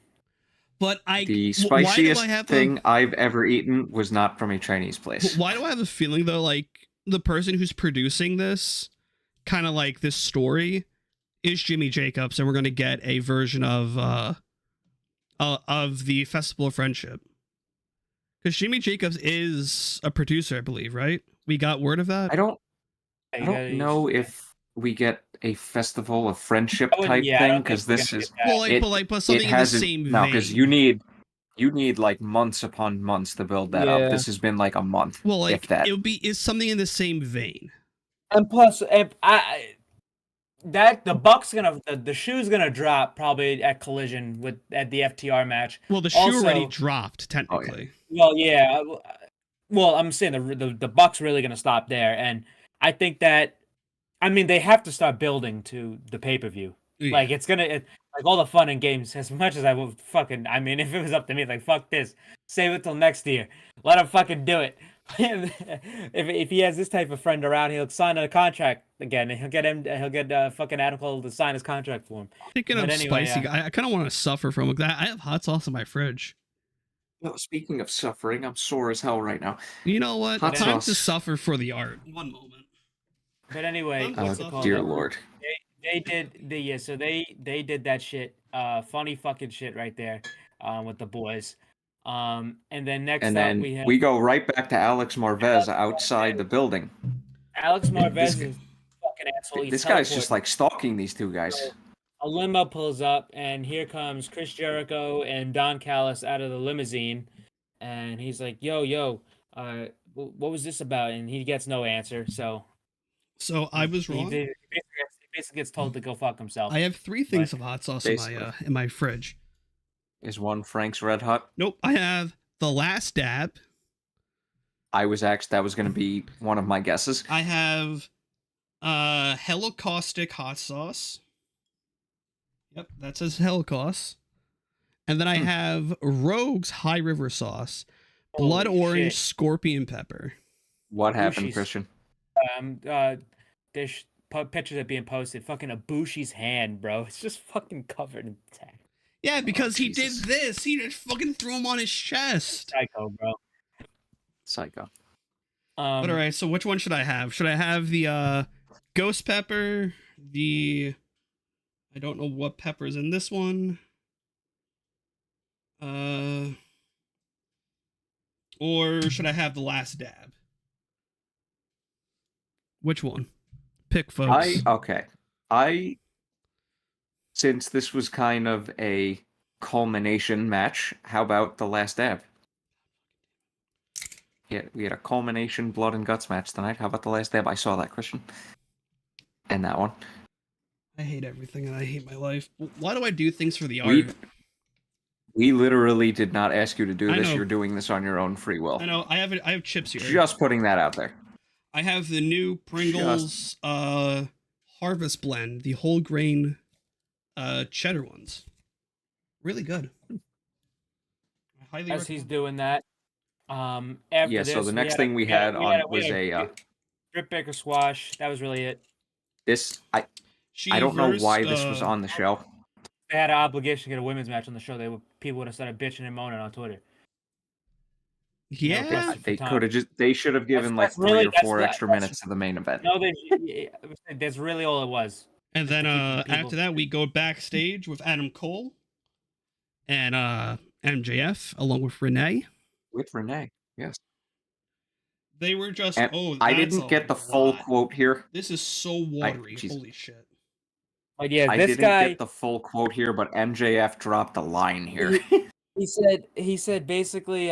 But The why do spiciest I have thing I've ever eaten was not from a Chinese place. Why do I have a feeling though, like the person who's producing this, kind of like this story, is Jimmy Jacobs, and we're gonna get a version of the Festival of Friendship, because Jimmy Jacobs is a producer, I believe, right? We got word of that. I don't know if we get a Festival of Friendship I wouldn't- type yeah, I thing, don't think because we're this gonna is get that. Well, but something in the hasn't same no, vein. because you need like months upon months to build that Yeah. up. This has been like a month. Well, like if that. it's something in the same vein. And plus, if the Buck's the shoe's gonna drop probably at Collision at the FTR match. Well, the shoe Also- already dropped technically. Well, yeah. Well, I'm saying the Buck's really gonna stop there, and I think that, I mean, they have to start building to the pay-per-view. Yeah. Like like all the fun and games. As much as I would I mean, if it was up to me, like fuck this, save it till next year. Let him fucking do it. if he has this type of friend around, he'll sign a contract again. And he'll get fucking Adam Cole to sign his contract for him. Thinking But of anyway, spicy, I kind of want to suffer from it. I have hot sauce in my fridge. No, speaking of suffering, I'm sore as hell right now. You know what? Hot Time sauce. to suffer for the art. One moment. But anyway, what's it Oh, called? dear Lord. They did that shit, funny fucking shit right there, with the boys. And then next And up then we have we go right back to Alex Marvez outside the building. Alex Marvez This is a fucking asshole. He's This guy's just teleporting. like stalking these two guys. A limo pulls up, and here comes Chris Jericho and Don Callis out of the limousine, and he's like, "Yo, what was this about?" And he gets no answer, so So I was he wrong. basically gets told to go fuck himself. I have 3 things of hot sauce Basically. in my fridge. Is one Frank's Red Hot? Nope, I have the Last Dab. That was going to be one of my guesses. I have Hello Caustic hot sauce. Yep, that says Holocaust. And then I have Rogue's High River sauce, blood Holy orange shit. scorpion pepper. What happened, Bushi's- Christian? There's pictures that being posted. Fucking Ibushi's hand, bro. It's just fucking covered in tech. Yeah, because he Jesus. did this. He just fucking threw him on his chest. Psycho, bro. Psycho. But all right, so which one should I have? Should I have the ghost pepper? I don't know what pepper's in this one. Or should I have the Last Dab? Which one? Pick, folks. Since this was kind of a culmination match, how about the Last Dab? Yeah, we had a culmination blood and guts match tonight. How about the Last Dab? I saw that, Christian. And that one. I hate everything and I hate my life. Why do I do things for the art? We literally did not ask you to do I this. know. You're doing this on your own free will. I know. I have chips here. Just putting that out there. I have the new Pringles Harvest Blend, the whole grain cheddar ones. Really good. I highly As he's recommend. doing that, after Yeah, this, so the next thing we had had on was a Drip Baker Squash. That was really it. this I She don't know versed, why this was on the show. They had an obligation to get a women's match on the show. People would have started bitching and moaning on Twitter. Yeah, press They time. could have they should have given like that's really- 3 or that's 4 the- extra that's- minutes to the main event. No, that's really all it was. and then to keep the people- after that we go backstage with Adam Cole and MJF along with Renee. With Renee, yes. They were just And I that's didn't a get the full lot. quote here. This is so watery. jeez. Holy shit. But yeah, I this didn't guy. get the full quote here, but MJF dropped a line here. He said basically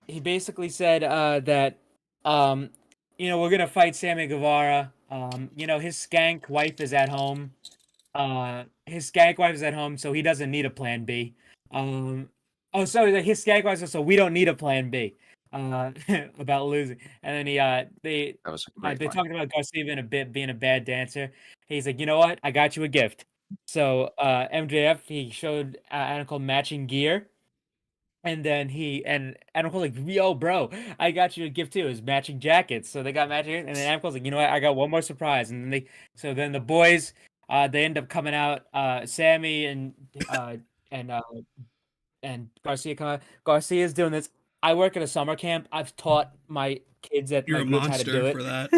he basically said that we're gonna fight Sammy Guevara. His skank wife is at home. His skank wife is at home, so he doesn't need a plan B. His skank wife said, so we don't need a plan B. About losing, and then they That was a great line. talked about Garcia being a bad dancer. He's like, you know what? I got you a gift. So MJF, he showed Adam Cole matching gear, and then Adam Cole like, yo, bro, I got you a gift too. It's matching jackets. So they got matching, and then Adam Cole's like, you know what? I got one more surprise. And then the boys, they end up coming out. Sammy and Garcia come out. Garcia's doing this. I work at a summer camp. I've taught my kids at You're my a groups how to do monster it. for that.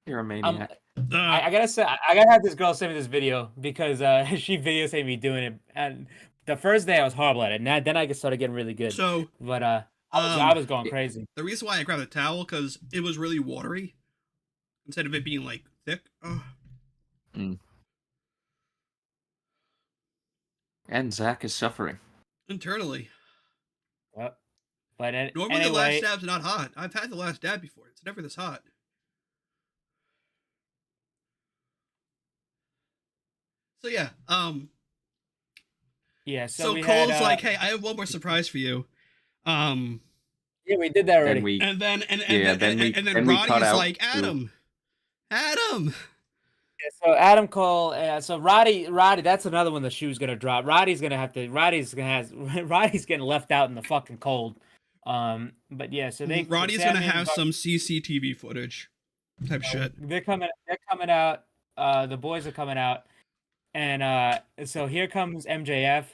You're a maniac. I gotta say, I gotta have this girl send me this video because she videotaped me doing it, and the first day I was horrible at it. And then I started getting really good. So But I was going crazy. the reason why I grabbed a towel because it was really watery instead of it being like thick. Oh. And Zach is suffering. Internally. Yep. But Normally the last anyway, dab's not hot. I've had the last dab before. It's never this hot. So yeah, yeah. So, so we Cole's had, like, "Hey, I have one more surprise for you." yeah, we did that already. Then we And then then we cut Roddy's out like, to- Adam. Yeah, so Adam Cole, so Roddy, that's another one the shoe's gonna drop. Roddy's getting left out in the fucking cold. But yeah, so Roddy's Sammy gonna and have Gar- some CCTV footage type shit. They're coming out. The boys are coming out, and so here comes MJF.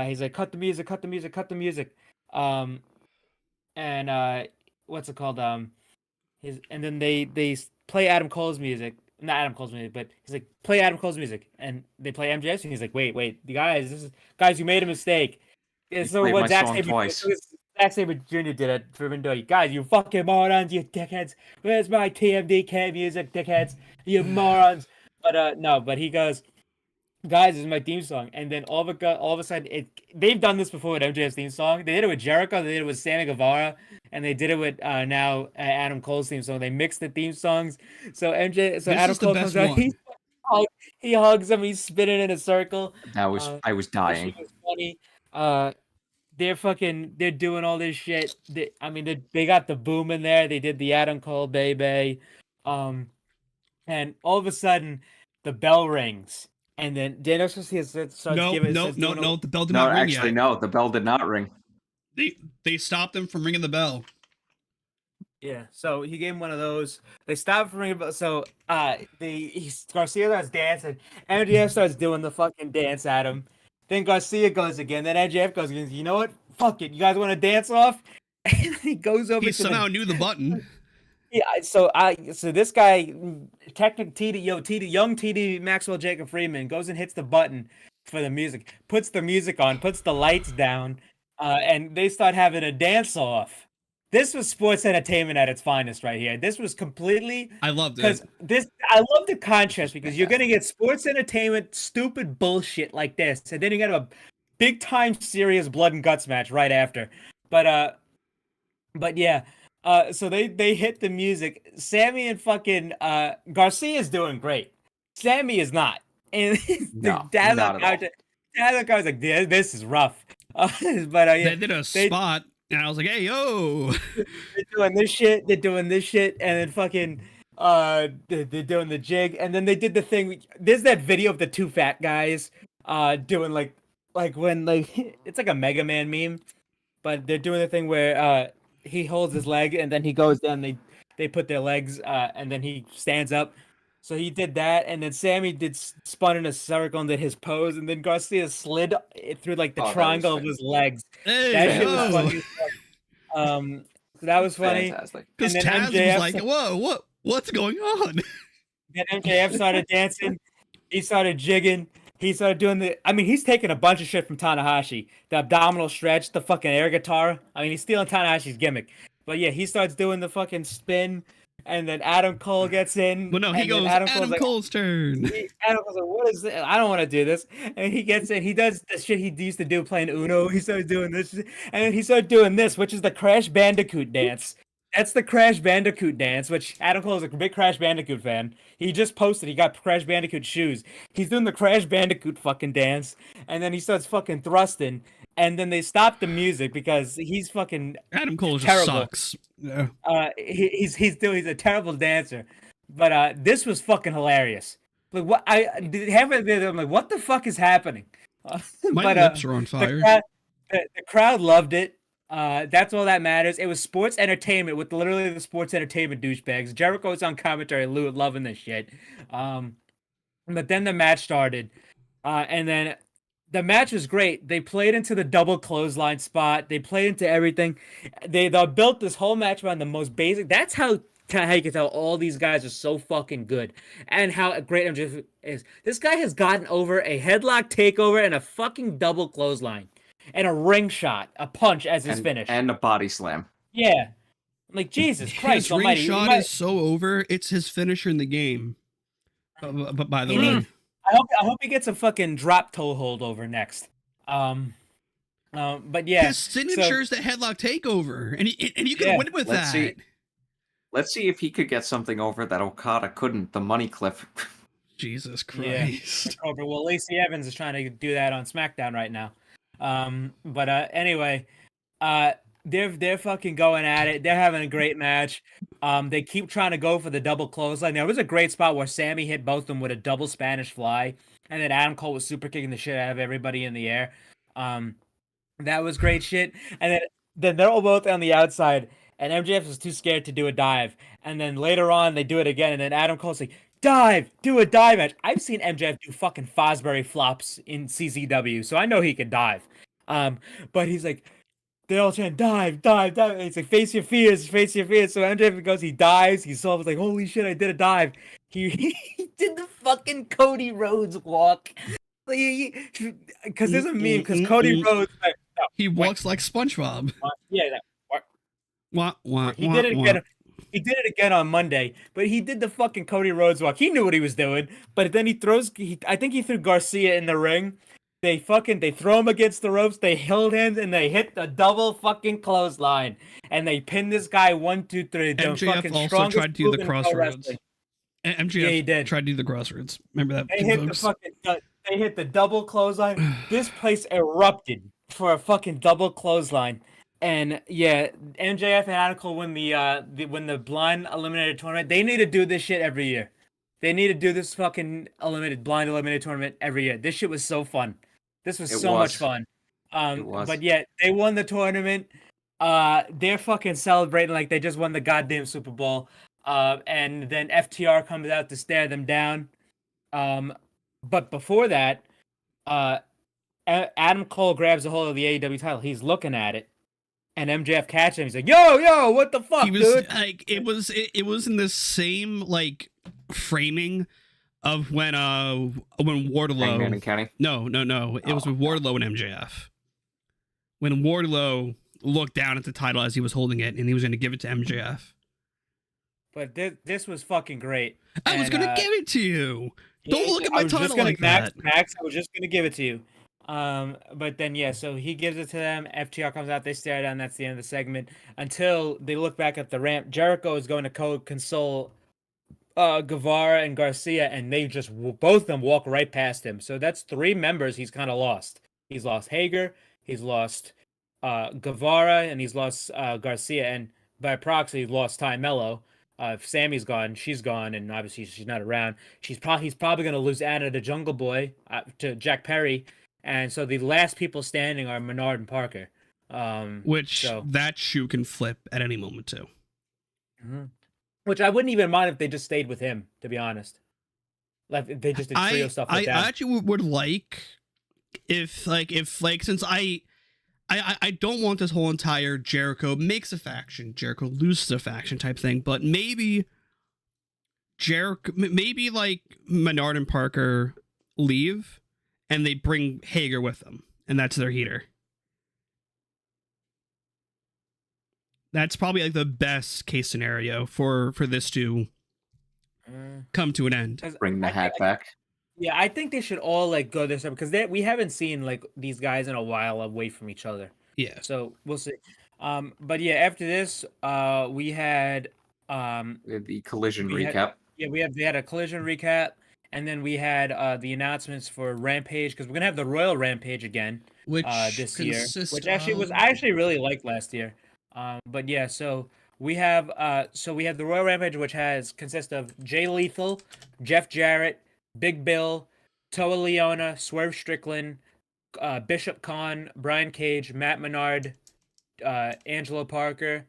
He's like, cut the music. And what's it called? And then they play Adam Cole's music. Not Adam Cole's music, but he's like, play Adam Cole's music, and they play MJF's, and he's like, wait, you guys, you made a mistake. Yeah, so played what my Zack song twice. Sabre Jr. did it for Mendoza. Guys, you fucking morons, you dickheads. Where's my TMDK music, dickheads? You morons. But he goes, guys, this is my theme song. And then all of a sudden, they've done this before with MJF's theme song. They did it with Jericho, they did it with Sammy Guevara, and they did it with now Adam Cole's theme song. They mixed the theme songs. So This Adam is the Cole best comes out, one. he hugs him, he's spinning in a circle. I was dying. That shit was funny. They're doing all this shit. They got the boom in there. They did the Adam Cole baby. And all of a sudden, the bell rings. And then Daniel Garcia starts giving... No, the bell did No, not ring actually, yet. no. The bell did not ring. They stopped him from ringing the bell. Yeah, so he gave him one of those. They stopped for ringing the bell. So Garcia starts dancing. MJF starts doing the fucking dance at him. Then Garcia goes again. Then MJF goes again. You know what? Fuck it. You guys want to dance off? And he goes over He to somehow knew the button. Yeah, so this guy, young TD Maxwell Jacob Freeman goes and hits the button for the music, puts the music on, puts the lights down, and they start having a dance off. This was sports entertainment at its finest right here. This was completely... I loved Because it. I love the contrast because you're gonna get sports entertainment, stupid bullshit like this, and then you get a big time serious blood and guts match right after. But yeah. So they hit the music. Sammy and fucking Garcia's doing great. Sammy is not. And No, Daz not at all. was like, this is rough. But yeah, They did a spot, and I was like, "Hey, yo!" they're doing this shit, and then fucking They're doing the jig, and then they did the thing. There's that video of the two fat guys doing like when like it's like a Mega Man meme, but they're doing the thing where he holds his leg and then he goes down. They put their legs and then he stands up. So he did that, and then Sammy spun in a circle and did his pose, and then Garcia slid through like the Oh, that was triangle of his legs. Hey, That shit was yo. funny as fuck. So that was funny. Fantastic. Because And then Taz MJF was like, "Whoa, what's going on?" Then MJF started dancing. He started jigging. He started doing he's taking a bunch of shit from Tanahashi. The abdominal stretch, the fucking air guitar. I mean, he's stealing Tanahashi's gimmick. But yeah, he starts doing the fucking spin, and then Adam Cole gets in. Well, no, he and then goes, Adam like, Cole's turn. Adam Cole's like, what is this? I don't want to do this. And he gets in. He does the shit he used to do playing Uno. He started doing this. And then he started doing this, which is the Crash Bandicoot dance. That's the Crash Bandicoot dance, which Adam Cole is a big Crash Bandicoot fan. He just posted he got Crash Bandicoot shoes. He's doing the Crash Bandicoot fucking dance, and then he starts fucking thrusting, and then they stop the music because he's fucking Adam Cole just terrible. sucks. Yeah. He's a terrible dancer. But this was fucking hilarious. Like what I'm like, what the fuck is happening? My lips are on fire. The crowd loved it. That's all that matters. It was sports entertainment with literally the sports entertainment douchebags. Jericho's on commentary, Lou loving this shit. But then the match started, and then the match was great. They played into the double clothesline spot. They played into everything. They built this whole match around the most basic. That's how you can tell all these guys are so fucking good, and how great MJF is. This guy has gotten over a headlock takeover and a fucking double clothesline. And a ring shot, a punch as his finish. And a body slam. Yeah. Like, Jesus Christ His ring almighty. shot is so over. It's his finisher in the game. But by the way, I hope he gets a fucking drop toe hold over next. But yeah. his signature is the headlock takeover, and you can win with Let's that. Let's see if he could get something over that Okada couldn't. The money cliff. Jesus Christ. Yeah. Well, Lacey Evans is trying to do that on SmackDown right now. But anyway, they're fucking going at it. They're having a great match. They keep trying to go for the double clothesline. There was a great spot where Sammy hit both of them with a double Spanish fly, and then Adam Cole was super kicking the shit out of everybody in the air. That was great shit. And then they're all both on the outside, and MJF was too scared to do a dive. And then later on, they do it again, and then Adam Cole's like, dive, do a dive match. I've seen MJF do fucking Fosbury flops in CZW, so I know he can dive. But he's like, they all chant dive, dive, dive. And it's like face your fears, face your fears. So MJF goes, he dives. He saw, was like, holy shit, I did a dive. He did the fucking Cody Rhodes walk. Because there's a meme. Because Cody Rhodes, he walks like SpongeBob. Yeah, He did it again. He did it again on Monday, but he did the fucking Cody Rhodes walk. He knew what he was doing, but then I think he threw Garcia in the ring. They throw him against the ropes. They held hands and they hit the double fucking clothesline, and they pinned this guy 1, 2, 3. MJF also tried to do the crossroads. MJF he did. tried to do the crossroads. Remember that? They hit the double clothesline. This place erupted for a fucking double clothesline. And yeah, MJF and Adam Cole win the blind eliminated tournament. They need to do this shit every year. They need to do this fucking blind eliminated tournament every year. This shit was so fun. This was so much fun. But yeah, they won the tournament. They're fucking celebrating like they just won the goddamn Super Bowl. And then FTR comes out to stare them down. But before that, Adam Cole grabs a hold of the AEW title. He's looking at it. And MJF catches him. He's like, "Yo, what the fuck, dude?" Like, it was in the same like framing of when Wardlow. Hangman and Kenny? No. It was with Wardlow and MJF. When Wardlow looked down at the title as he was holding it, and he was going to give it to MJF. But this was fucking great. I was going to give it to you. Don't look at my title like that. Max, I was just going to give it to you. But then, yeah, so he gives it to them. FTR comes out. They stare down. That's the end of the segment. Until they look back at the ramp. Jericho is going to console Guevara and Garcia, and they just both of them walk right past him. So that's 3 members he's kind of lost. He's lost Hager, he's lost Guevara, and he's lost Garcia, and by proxy, he's lost Ty Mello. If Sammy's gone, she's gone, and obviously she's not around. He's probably going to lose Anna the Jungle Boy to Jack Perry, and so the last people standing are Menard and Parker. Which So that shoe can flip at any moment too. which I wouldn't even mind if they just stayed with him, to be honest. Like if they just did trio stuff with I that. actually would like if since I don't want this whole entire Jericho makes a faction, Jericho loses a faction type thing, but maybe like Menard and Parker leave and they bring Hager with them, and that's their heater. That's probably like the best case scenario for this to come to an end. Bring the hat back. Yeah, I think they should all like go this way because we haven't seen like these guys in a while away from each other. Yeah. So we'll see. But yeah, after this, we had The collision we had- recap. we had a collision recap, and then we had the announcements for Rampage because we're gonna have the Royal Rampage again Which this year, consists which actually was of- I actually really liked last year. But yeah, so we have the Royal Rampage, which consists of Jay Lethal, Jeff Jarrett, Big Bill, Toa Leona, Swerve Strickland, Bishop Khan, Brian Cage, Matt Menard, Angelo Parker,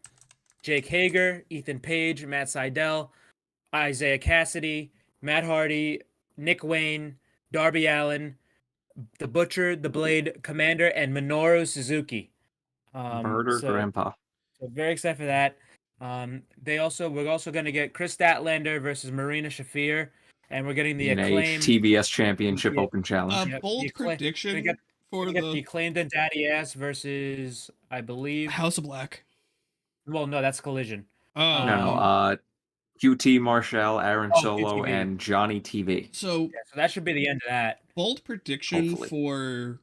Jake Hager, Ethan Page, Matt Seidel, Isaiah Cassidy, Matt Hardy, Nick Wayne, Darby Allin, The Butcher, The Blade, Commander, and Minoru Suzuki. Murder so- Grandpa. So very excited for that. We're also going to get Chris Statlander versus Marina Shafir, and we're getting the In a acclaimed. TBS Championship Yeah. Open Challenge. Yep, bold the acclaim- prediction we got- for We got the the acclaimed and Daddy Ass versus, I believe. House of Black. Well, no, that's Collision. Oh, No, QT Marshall, Aaron Oh, Solo, QTV. and Johnny TV. so Yeah, so that should be the end of that. bold prediction Hopefully. for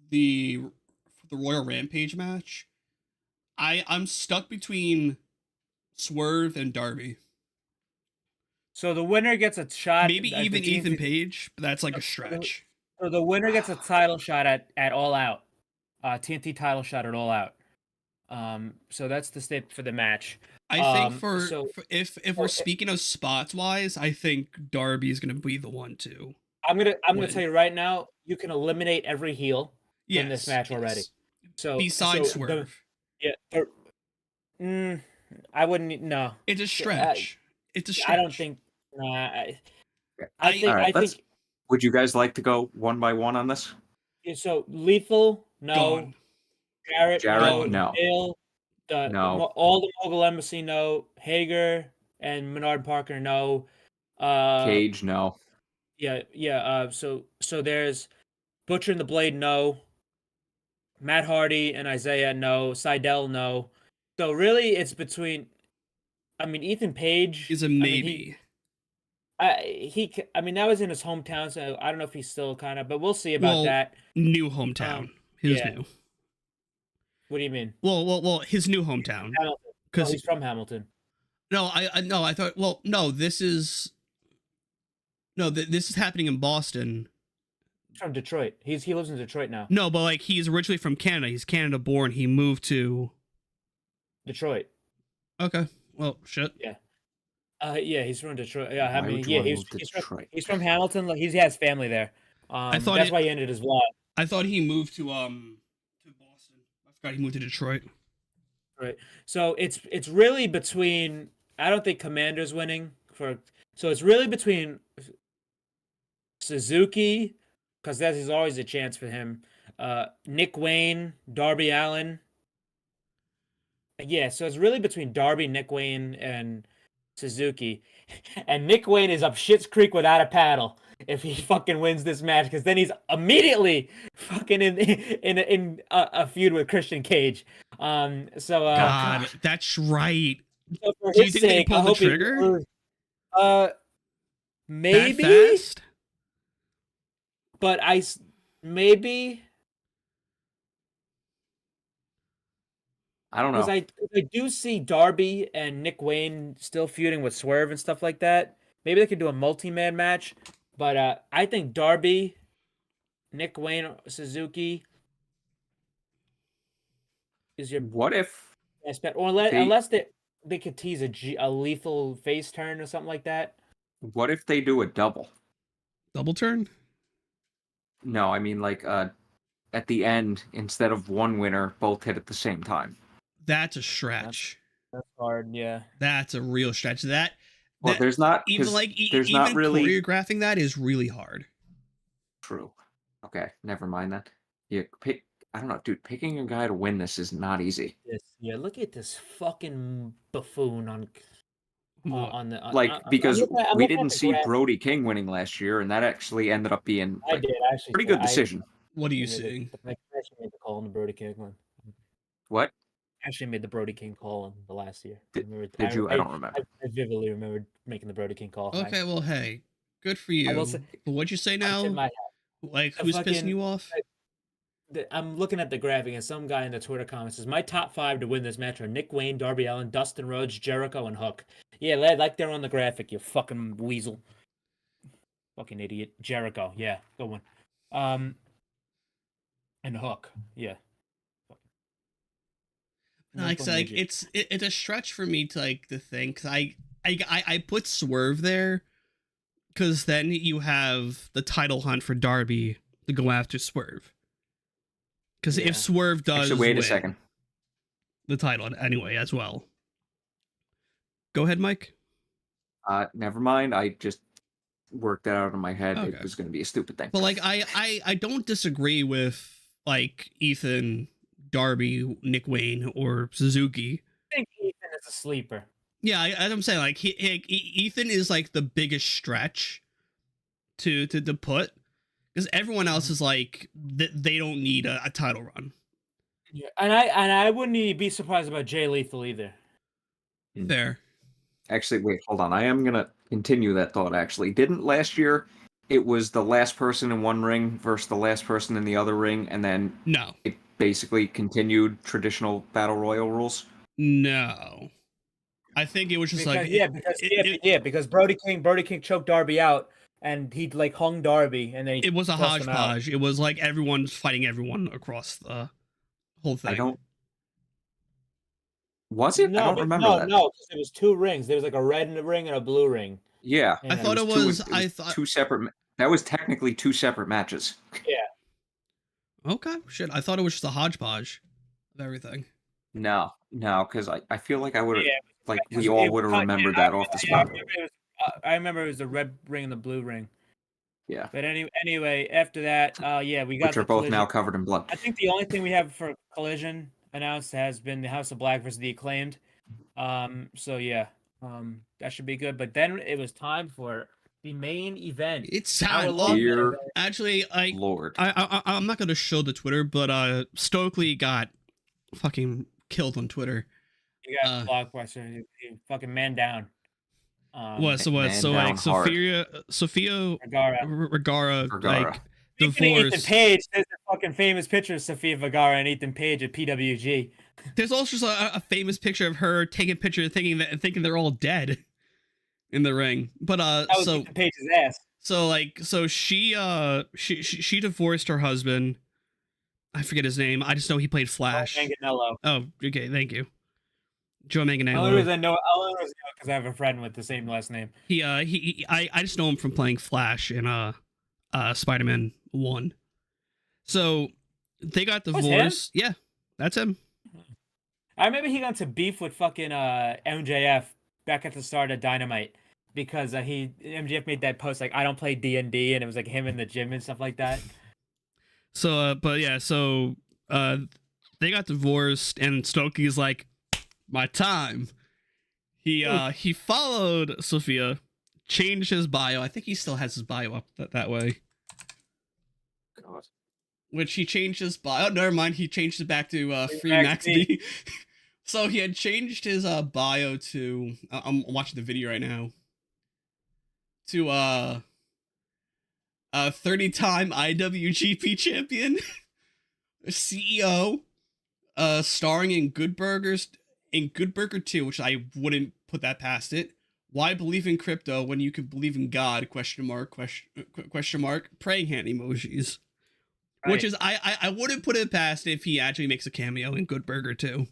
the Royal Rampage match. I'm stuck between Swerve and Darby. So the winner gets a shot. Maybe at the even TNT Ethan Page, but that's like a stretch. So the winner gets a title shot at All Out. TNT title shot at All Out. So that's the state for the match. I think so- if we're speaking of spots wise, I think Darby's gonna be the one to. I'm gonna Win. tell you right now, you can eliminate every heel in this match already. So Besides so the- Swerve, I wouldn't. No, it's a stretch. It's a stretch. I don't think. I think. All right, I let's- think. Would you guys like to go one by one on this? So Lethal, no. Gone. Jarrett, Jarrett, no. Dale, No. all the Mogul Embassy, no. Hager and Menard Parker, no. Cage, no. Yeah. So there's Butcher and the Blade, no. Matt Hardy and Isaiah, no. Seidel, no. So really, it's between. I mean, Ethan Page Is a I mean, maybe. I mean, that was in his hometown, so I don't know if he's still kind of, but we'll see about Well, that. New hometown. His yeah. new. What do you mean? Well, his new hometown. Hamilton. Oh, Because he's from Hamilton. no, I thought. Well, no, this is happening in Boston. He's from Detroit. He lives in Detroit now. No, but like he's originally from Canada. He's Canada born. He moved to. Detroit. Okay. Well, shit. Yeah, he's from Detroit. Yeah, I Why mean, would you yeah, wanna he's move to he's from, Detroit? he's from Hamilton. Like he has family there. thought That's it- why he ended his vlog. I thought he moved to Boston. I forgot he moved to Detroit. Right. So it's really between. I don't think Commander's winning for. So it's really between Suzuki, because that is always a chance for him. Nick Wayne, Darby Allin. Yeah, so it's really between Darby, Nick Wayne, and Suzuki. And Nick Wayne is up Shit's Creek without a paddle if he fucking wins this match, because then he's immediately fucking in a feud with Christian Cage. God, that's right. So for Do you his think they sake, pulled I the hope he trigger? loses. That Maybe, fast? but maybe I don't because know. I do see Darby and Nick Wayne still feuding with Swerve and stuff like that. Maybe they could do a multi-man match, but I think Darby, Nick Wayne, Suzuki is your What if best bet. Or They- they could tease a lethal face turn or something like that. What if they do a double? Double turn? No, I mean like at the end, instead of one winner, both hit at the same time. That's a stretch. That's hard, yeah. That's a real stretch. That Well, there's not even 'cause like there's even not really choreographing that is really hard. true. Okay, never mind that. Yeah, I don't know, dude. Picking a guy to win this is not easy. Yeah, look at this fucking buffoon on the Like because I'm we looking at didn't the see graph. Brody King winning last year, and that actually ended up being I like, did actually. pretty good decision. What are you made the- seeing? I actually made the call on the Brody King one. What Actually made the Brody King call in the last year. did you? I don't remember. I vividly remember making the Brody King call. Okay, well, hey, good for I will you. say- But what'd you say I now? tip my hat. Like, The who's pissing fucking- you off? I'm looking at the graphic, and some guy in the Twitter comments says, "My top 5 to win this match are Nick Wayne, Darby Allin, Dustin Rhodes, Jericho, and Hook." Yeah, lad, like they're on the graphic. You fucking weasel, fucking idiot. Jericho, yeah, good one. And Hook, yeah. Like, Little like midget. it's a stretch for me to like to think. 'Cause I put Swerve there because then you have the title hunt for Darby to go after Swerve. Because Yeah. if Swerve does Actually, wait a win second. the title anyway as well. Go ahead, Mike. Never mind. I just worked that out in my head. Okay. It was going to be a stupid thing. But like I don't disagree with like Ethan, Darby, Nick Wayne, or Suzuki. I think Ethan is a sleeper. Yeah, as I'm saying, like Ethan is like the biggest stretch to put because everyone else is like they don't need a title run. Yeah, and I wouldn't even be surprised about Jay Lethal either. Fair. Actually, wait, hold on. I am going to continue that thought, actually. Didn't last year it was the last person in one ring versus the last person in the other ring, and then No, it basically continued traditional battle royal rules? no. I think it was just Because, like because Brody King choked Darby out, and he like hung Darby, and then he it was a tossed him out. hodgepodge. It was like everyone's fighting everyone across the whole thing. I don't... Was it? I don't remember that. No, because it was 2 rings. There was like a red ring and a blue ring. Yeah. And I thought it two- was. I thought. two separate... That was technically 2 separate matches. Okay, shit. I thought it was just a hodgepodge of everything. No, because I feel like I would have... Yeah, Like, it we was- all it would have was- remembered yeah, that off the Yeah, spot. I remember it was the red ring and the blue ring. Yeah. But anyway, after that, yeah, we got Which are the both Collision. now covered in blood. I think the only thing we have for Collision announced has been the House of Black versus the Acclaimed. So yeah, that should be good. But then it was time for the main event. It's Our sad. long Dear main event. Actually, Lord. I'm not gonna show the Twitter, but Stokely got fucking killed on Twitter. You got Blockbuster. You fucking man down. What? So man like down Sophia Vergara. Vergara, like Speaking of Ethan divorced. Page, there's a fucking famous picture of Sophia Vergara and Ethan Page at PWG. There's also just a famous picture of her taking a picture and thinking they're all dead in the ring. But That was so Ethan Page's ass. so she divorced her husband. I forget his name. I just know he played Flash. Manganiello. Oh, okay, thank you. Joe Only reason Manganiello. I know because I have a friend with the same last name. I just know him from playing Flash in Spider-Man 1. So they got him? divorced. Yeah, that's him. I remember he got into beef with fucking MJF back at the start of Dynamite because MJF made that post like I don't play D&D and it was like him in the gym and stuff like that. So but yeah, so they got divorced and Stokey's like, my time. He followed Sophia, changed his bio. I think he still has his bio up that way. God. Which he changed his bio. Oh, never mind. He changed it back to Free Max Max B. So he had changed his bio to. I'm watching the video right now. To 30-time IWGP champion, CEO, starring in Good Burgers, in Good Burger 2, which I wouldn't put that past it. Why believe in crypto when you can believe in God? Question mark. Praying hand emojis. Which is I wouldn't put it past if he actually makes a cameo in Good Burger 2.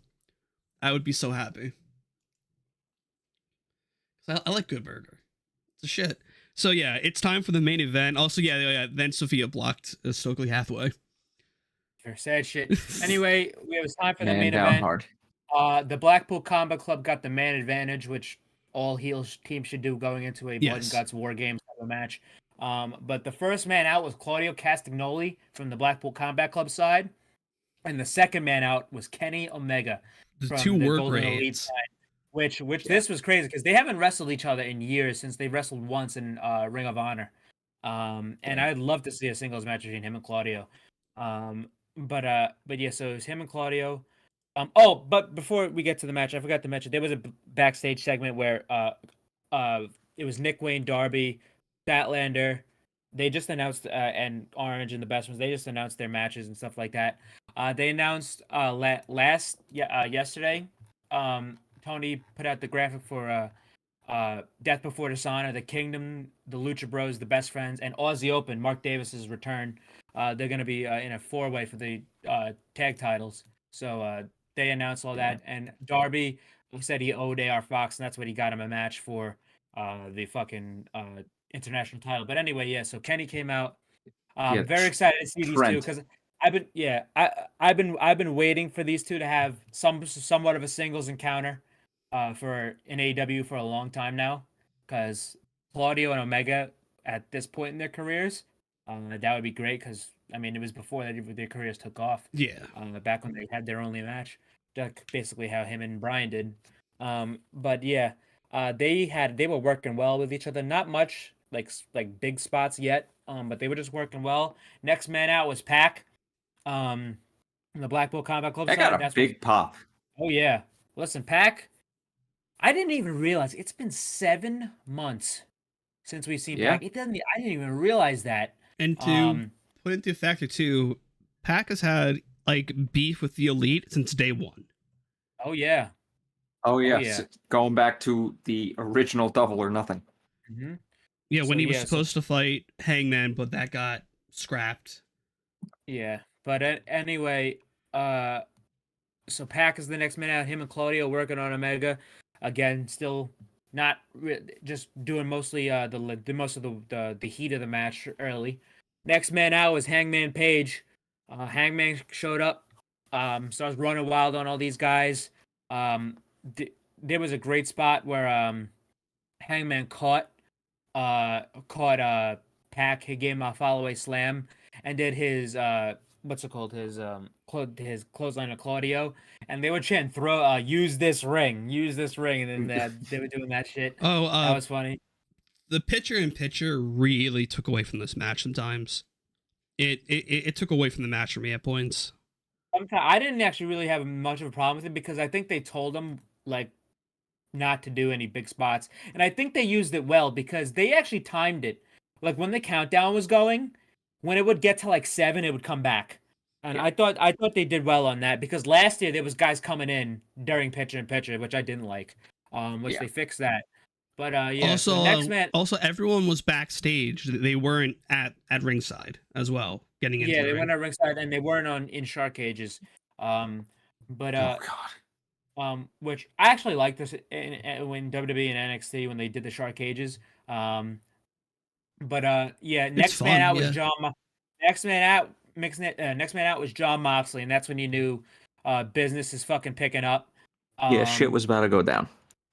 I would be so happy. I like Good Burger. It's a shit. So yeah, it's time for the main event. Also, yeah. Then Sophia blocked Stokely Hathaway. For sad shit. Anyway, it was time for the Man main down event. hard. The Blackpool Combat Club got the man advantage, which all heel teams should do going into a Blood and Yes. Guts War Games type of match. But the first man out was Claudio Castagnoli from the Blackpool Combat Club side, and the second man out was Kenny Omega The from two the work Golden Elite raids. side. Which this was crazy because they haven't wrestled each other in years since they wrestled once in Ring of Honor. And I'd love to see a singles match between him and Claudio. But yeah, so it was him and Claudio. But before we get to the match, I forgot to mention there was a backstage segment where it was Nick Wayne, Darby, Statlander. They just announced and Orange and the Best Ones. They just announced their matches and stuff like that. They announced yesterday. Tony put out the graphic for Death Before Dishonor, the Kingdom, the Lucha Bros, the Best Friends, and Aussie Open. Mark Davis's return. They're going to be in a 4-way for the tag titles. So they announced all that, and Darby said he owed AR Fox, and that's what he got him a match for the fucking international title. But anyway, yeah. So Kenny came out. Very excited to see these two because I've been waiting for these two to have somewhat of a singles encounter for in AEW for a long time now, because Claudio and Omega at this point in their careers, that would be great because I mean it was before their careers took off. Yeah. Back when they had their only match, like basically how him and Brian did. But yeah, they were working well with each other. Not much like big spots yet, but they were just working well. Next man out was Pac, from the Blackpool Combat Club. That got a big pop. Oh yeah, listen, Pac. I didn't even realize it's been 7 months since we've seen Pac. I didn't even realize that. And to put into factor too, Pac has had like beef with the Elite since day one. Oh yeah. Going back to the original Double or Nothing. Mm-hmm. Yeah, when he was supposed to fight Hangman, but that got scrapped. Yeah, but anyway, so Pac is the next man out. Him and Claudio working on Omega. Again, still not just doing mostly most of the heat of the match early. Next man out was Hangman Page. Hangman showed up, starts running wild on all these guys. There was a great spot where Hangman caught Pac. He gave him a follow-away slam and did his what's it called, his clothesline of Claudio, and they would chant use this ring, and then they were doing that shit. That was funny. The picture really took away from this match sometimes. It took away from the match for me at points. I didn't actually really have much of a problem with it because I think they told them like not to do any big spots, and I think they used it well because they actually timed it. Like when the countdown was going, when it would get to like 7, it would come back. And I thought they did well on that because last year there was guys coming in during picture-in-picture, which I didn't like. They fixed that. But yeah. Also, so next man. Also, everyone was backstage. They weren't at ringside as well, getting into. Yeah, they weren't at ringside, and they weren't in shark cages. Oh God. Which I actually liked this when WWE and NXT when they did the shark cages. But yeah, next man out was Next man out was John Moxley, and that's when you knew business is fucking picking up. Shit was about to go down.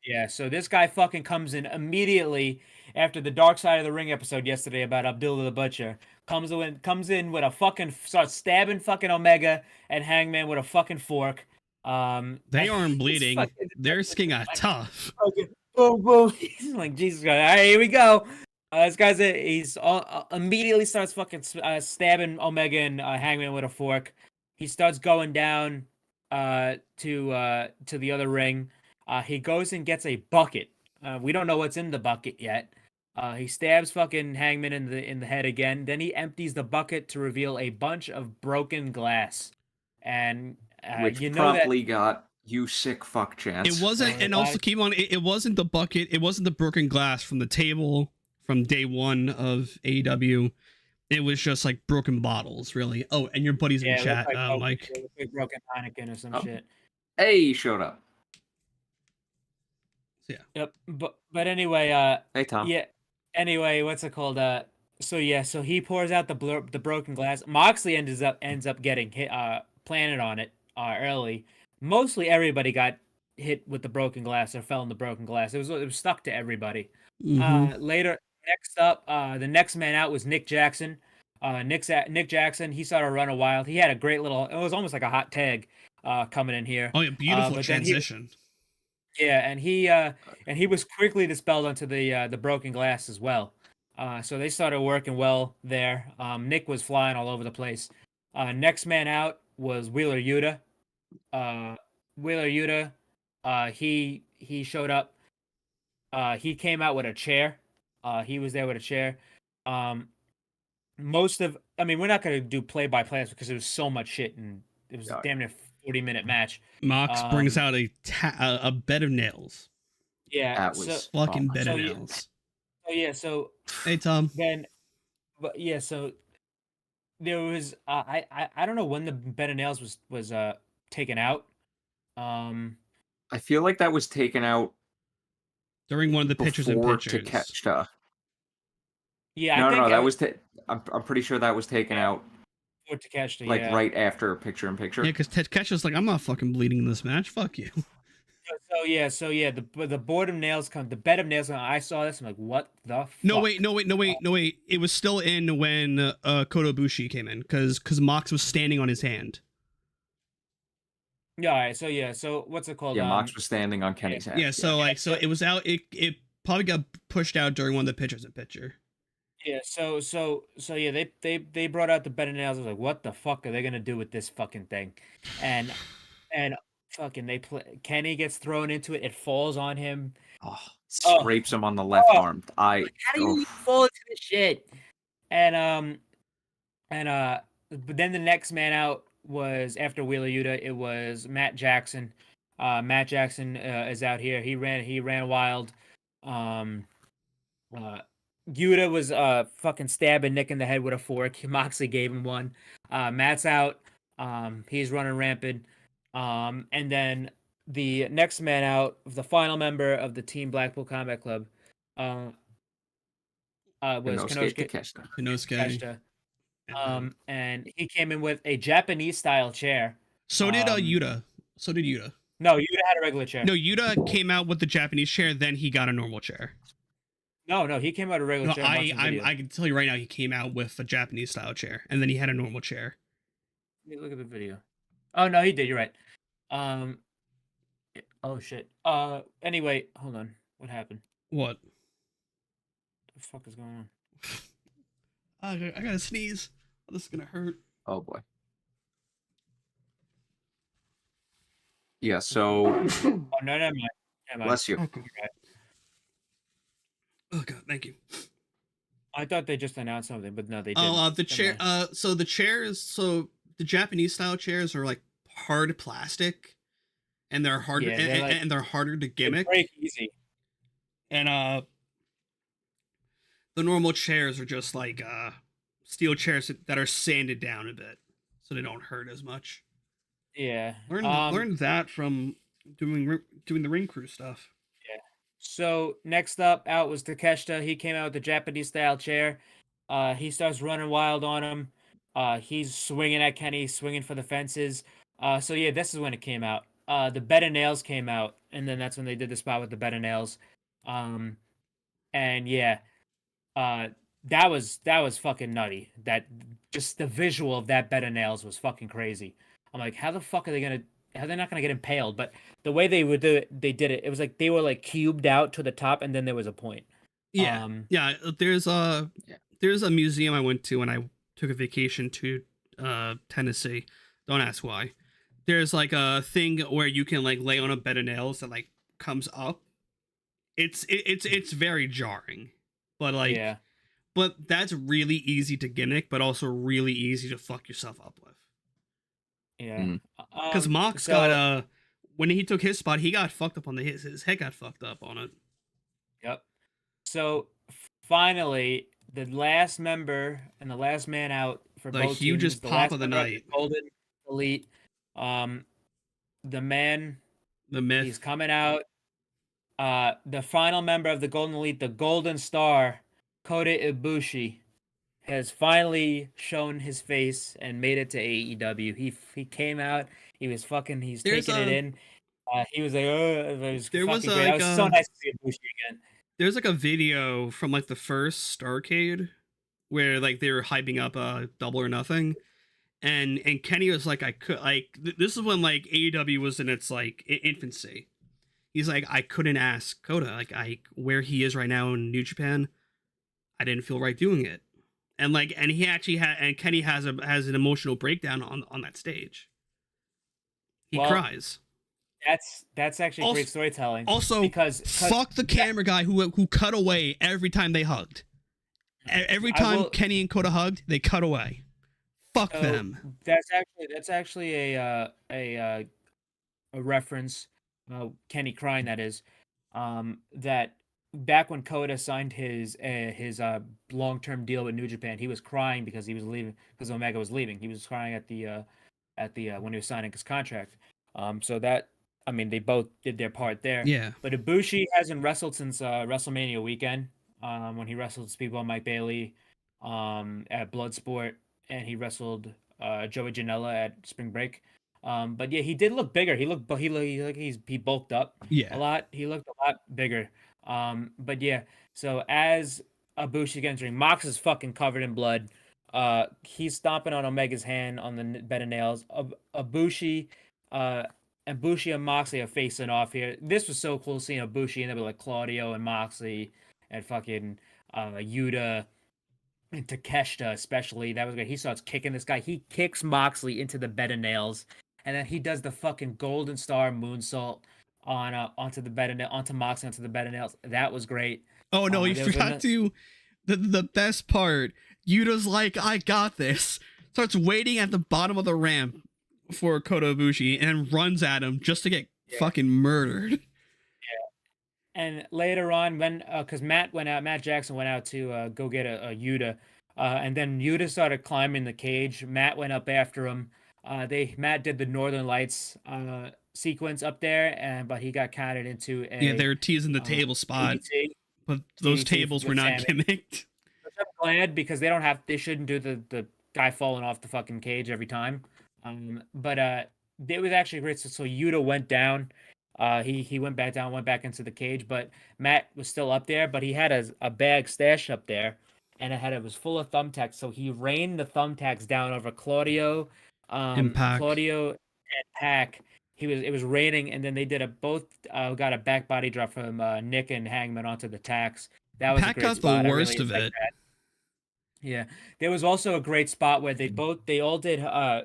Yeah, so this guy fucking comes in immediately after the Dark Side of the Ring episode yesterday about Abdullah the Butcher. Comes in with a fucking starts stabbing fucking Omega and Hangman with a fucking fork. They aren't bleeding. Their skin got tough. Boom, boom. He's like, Jesus Christ. All right, here we go. This guy's immediately starts fucking stabbing Omega and Hangman with a fork. He starts going down to the other ring. He goes and gets a bucket. We don't know what's in the bucket yet. He stabs fucking Hangman in the head again. Then he empties the bucket to reveal a bunch of broken glass. And which promptly got you sick fuck chance. It wasn't, and also keep on. It wasn't the bucket. It wasn't the broken glass from the table from day one of AEW. It was just like broken bottles, really. Oh, and your buddy's in chat, Mike. Broken Heineken or some shit. Hey, he showed up. Yep. But anyway, Hey Tom. yeah. Anyway, what's it called? So he pours out the broken glass. Moxley ends up getting hit, planted on it early. Mostly everybody got hit with the broken glass or fell in the broken glass. It was stuck to everybody. Later, next up, the next man out was Nick Jackson. Nick Jackson, he started running wild. He had a great little. It was almost like a hot tag, coming in here. Oh yeah, beautiful but then he- transition. Yeah, and he was quickly dispelled onto the broken glass as well. So they started working well there. Nick was flying all over the place. Next man out was Wheeler Yuta. Wheeler Yuta, he showed up. He came out with a chair. He was there with a chair. I mean, we're not gonna do play by play because there was so much shit and it was a damn near 40-minute match. Mox brings out a bed of nails. Yeah, That was Fucking bed of so yeah. nails. Oh yeah, so Hey Tom. then, but yeah, so there was I don't know when the bed of nails was taken out. I feel like that was taken out During one of the pictures in before pictures. Takeshita. Yeah, No, I think that was. I'm pretty sure that was taken out for Takeshita, like yeah. right after picture in picture. Yeah, because Tetsuya's like, I'm not fucking bleeding in this match. Fuck you. So yeah, the board of nails come, the bed of nails. I saw this. I'm like, what the? Fuck? No wait. It was still in when Kotobushi came in because Mox was standing on his hand. Yeah. All right. So what's it called? Yeah, Mox was standing on Kenny's hand. Yeah. So it was out. It probably got pushed out during one of the pictures in picture. Yeah. So yeah, they brought out the bed of nails. I was like, what the fuck are they gonna do with this fucking thing? And fucking Kenny gets thrown into it. It falls on him. Scrapes him on the left arm. How do you fall into this shit? And but then the next man out was after Wheeler Yuta. It was Matt Jackson. Matt Jackson is out here. He ran wild. Yuta was fucking stabbing Nick in the head with a fork. Moxley gave him one. Matt's out. He's running rampant. And then the next man out, the final member of the Team Blackpool Combat Club, was Konosuke Konosuke Konosuke. Takeshita. And he came in with a Japanese style chair. So did Yuta. No, Yuta had a regular chair. No, Yuta came out with the Japanese chair, then he got a normal chair. No, he came out a regular No, chair. I can tell you right now, he came out with a Japanese style chair, and then he had a normal chair. Let me look at the video. Oh no, he did. You're right. Oh shit. Anyway, hold on. What happened? What? The fuck is going on? I gotta sneeze. Oh, this is gonna hurt. Oh boy. Yeah. So. Oh no, never mind. Bless you. Okay. Oh god, thank you. I thought they just announced something, but no, they didn't. The chair. So the chairs. So the Japanese style chairs are like hard plastic, and they're harder. Yeah, they're and they're harder to They gimmick. break easy. And the normal chairs are just like steel chairs that are sanded down a bit, so they don't hurt as much. Yeah. Learned that from doing the ring crew stuff. So next up out was Takeshita. He came out with the Japanese style chair. He starts running wild on him. He's swinging at Kenny, swinging for the fences. So yeah, this is when it came out. The bed of nails came out, and then that's when they did the spot with the bed of nails. And yeah, that was fucking nutty. That just the visual of that bed of nails was fucking crazy. I'm like, how the fuck are they gonna? How they're not gonna get impaled? But the way they would do it, they did it. It was like they were like cubed out to the top, and then there was a point. Yeah, There's a museum I went to when I took a vacation to Tennessee. Don't ask why. There's like a thing where you can like lay on a bed of nails that like comes up. It's very jarring, but like but that's really easy to gimmick, but also really easy to fuck yourself up with. Yeah, because Mox got when he took his spot, he got fucked up on his head got fucked up on it. Yep. So finally, the last member and the last man out for The both hugest teams, pop of the night. Golden Elite. The man, the myth. he's coming out. the final member of the Golden Elite, the Golden Star, Kota Ibushi, has finally shown his face and made it to AEW. He came out. He's There's taking it a- in. He was like, oh, it was There was fucking great. It like was so a- nice to see Ibushi again. There's like a video from like the first Starrcade where like they were hyping up Double or Nothing, and Kenny was like, I could like this is when like AEW was in its like infancy. He's like, I couldn't ask Kota like where he is right now in New Japan. I didn't feel right doing it, and he actually had, and Kenny has an emotional breakdown on that stage. He Well, cries. That's actually Also- great storytelling. Also, because fuck the camera guy who cut away every time they hugged. Every I time will- Kenny and Kota hugged, they cut away. Fuck So, them. That's actually a reference. Kenny crying, that is. That back when Kota signed his long-term deal with New Japan, he was crying because he was leaving, because Omega was leaving. He was crying at the when he was signing his contract. So that, I mean, they both did their part there. Yeah. But Ibushi hasn't wrestled since WrestleMania weekend, when he wrestled Speedball Mike Bailey at Bloodsport, and he wrestled Joey Janela at Spring Break. But yeah, he did look bigger. He bulked up Yeah. a lot. He looked a lot bigger. But yeah, so as Ibushi gets entering, Mox is fucking covered in blood. He's stomping on Omega's hand on the bed of nails. Ibushi and Moxley are facing off here. This was so cool seeing Ibushi and there were like Claudio and Moxley and fucking Yuta and Takeshita especially. That was great. He starts kicking this guy. He kicks Moxley into the bed of nails, and then he does the fucking Golden Star moonsault onto the bed of onto Moxley onto the bed of nails. That was great. Oh no, you there was forgot to the best part. Yuta's like, I got this. Starts waiting at the bottom of the ramp for Kota Ibushi and runs at him just to get fucking murdered. And later on, when because Matt Jackson went out to go get a Yuta, and then Yuta started climbing the cage. Matt went up after him. Matt did the Northern Lights sequence up there, but he got counted into a Yeah, they were teasing the table spot, DDT. but those DDT tables were with not Sammy. gimmicked. Which I'm glad, because they shouldn't do the guy falling off the fucking cage every time. But it was actually great. So Yuta went down. He went back down, went back into the cage, but Matt was still up there. But he had a bag stashed up there, and it was full of thumbtacks. So he rained the thumbtacks down over Claudio, Claudio and Pac. It was raining, and then they did both got a back body drop from Nick and Hangman onto the tacks. That was Pac a great got spot. the I worst really of liked it. that. Yeah, there was also a great spot where they all did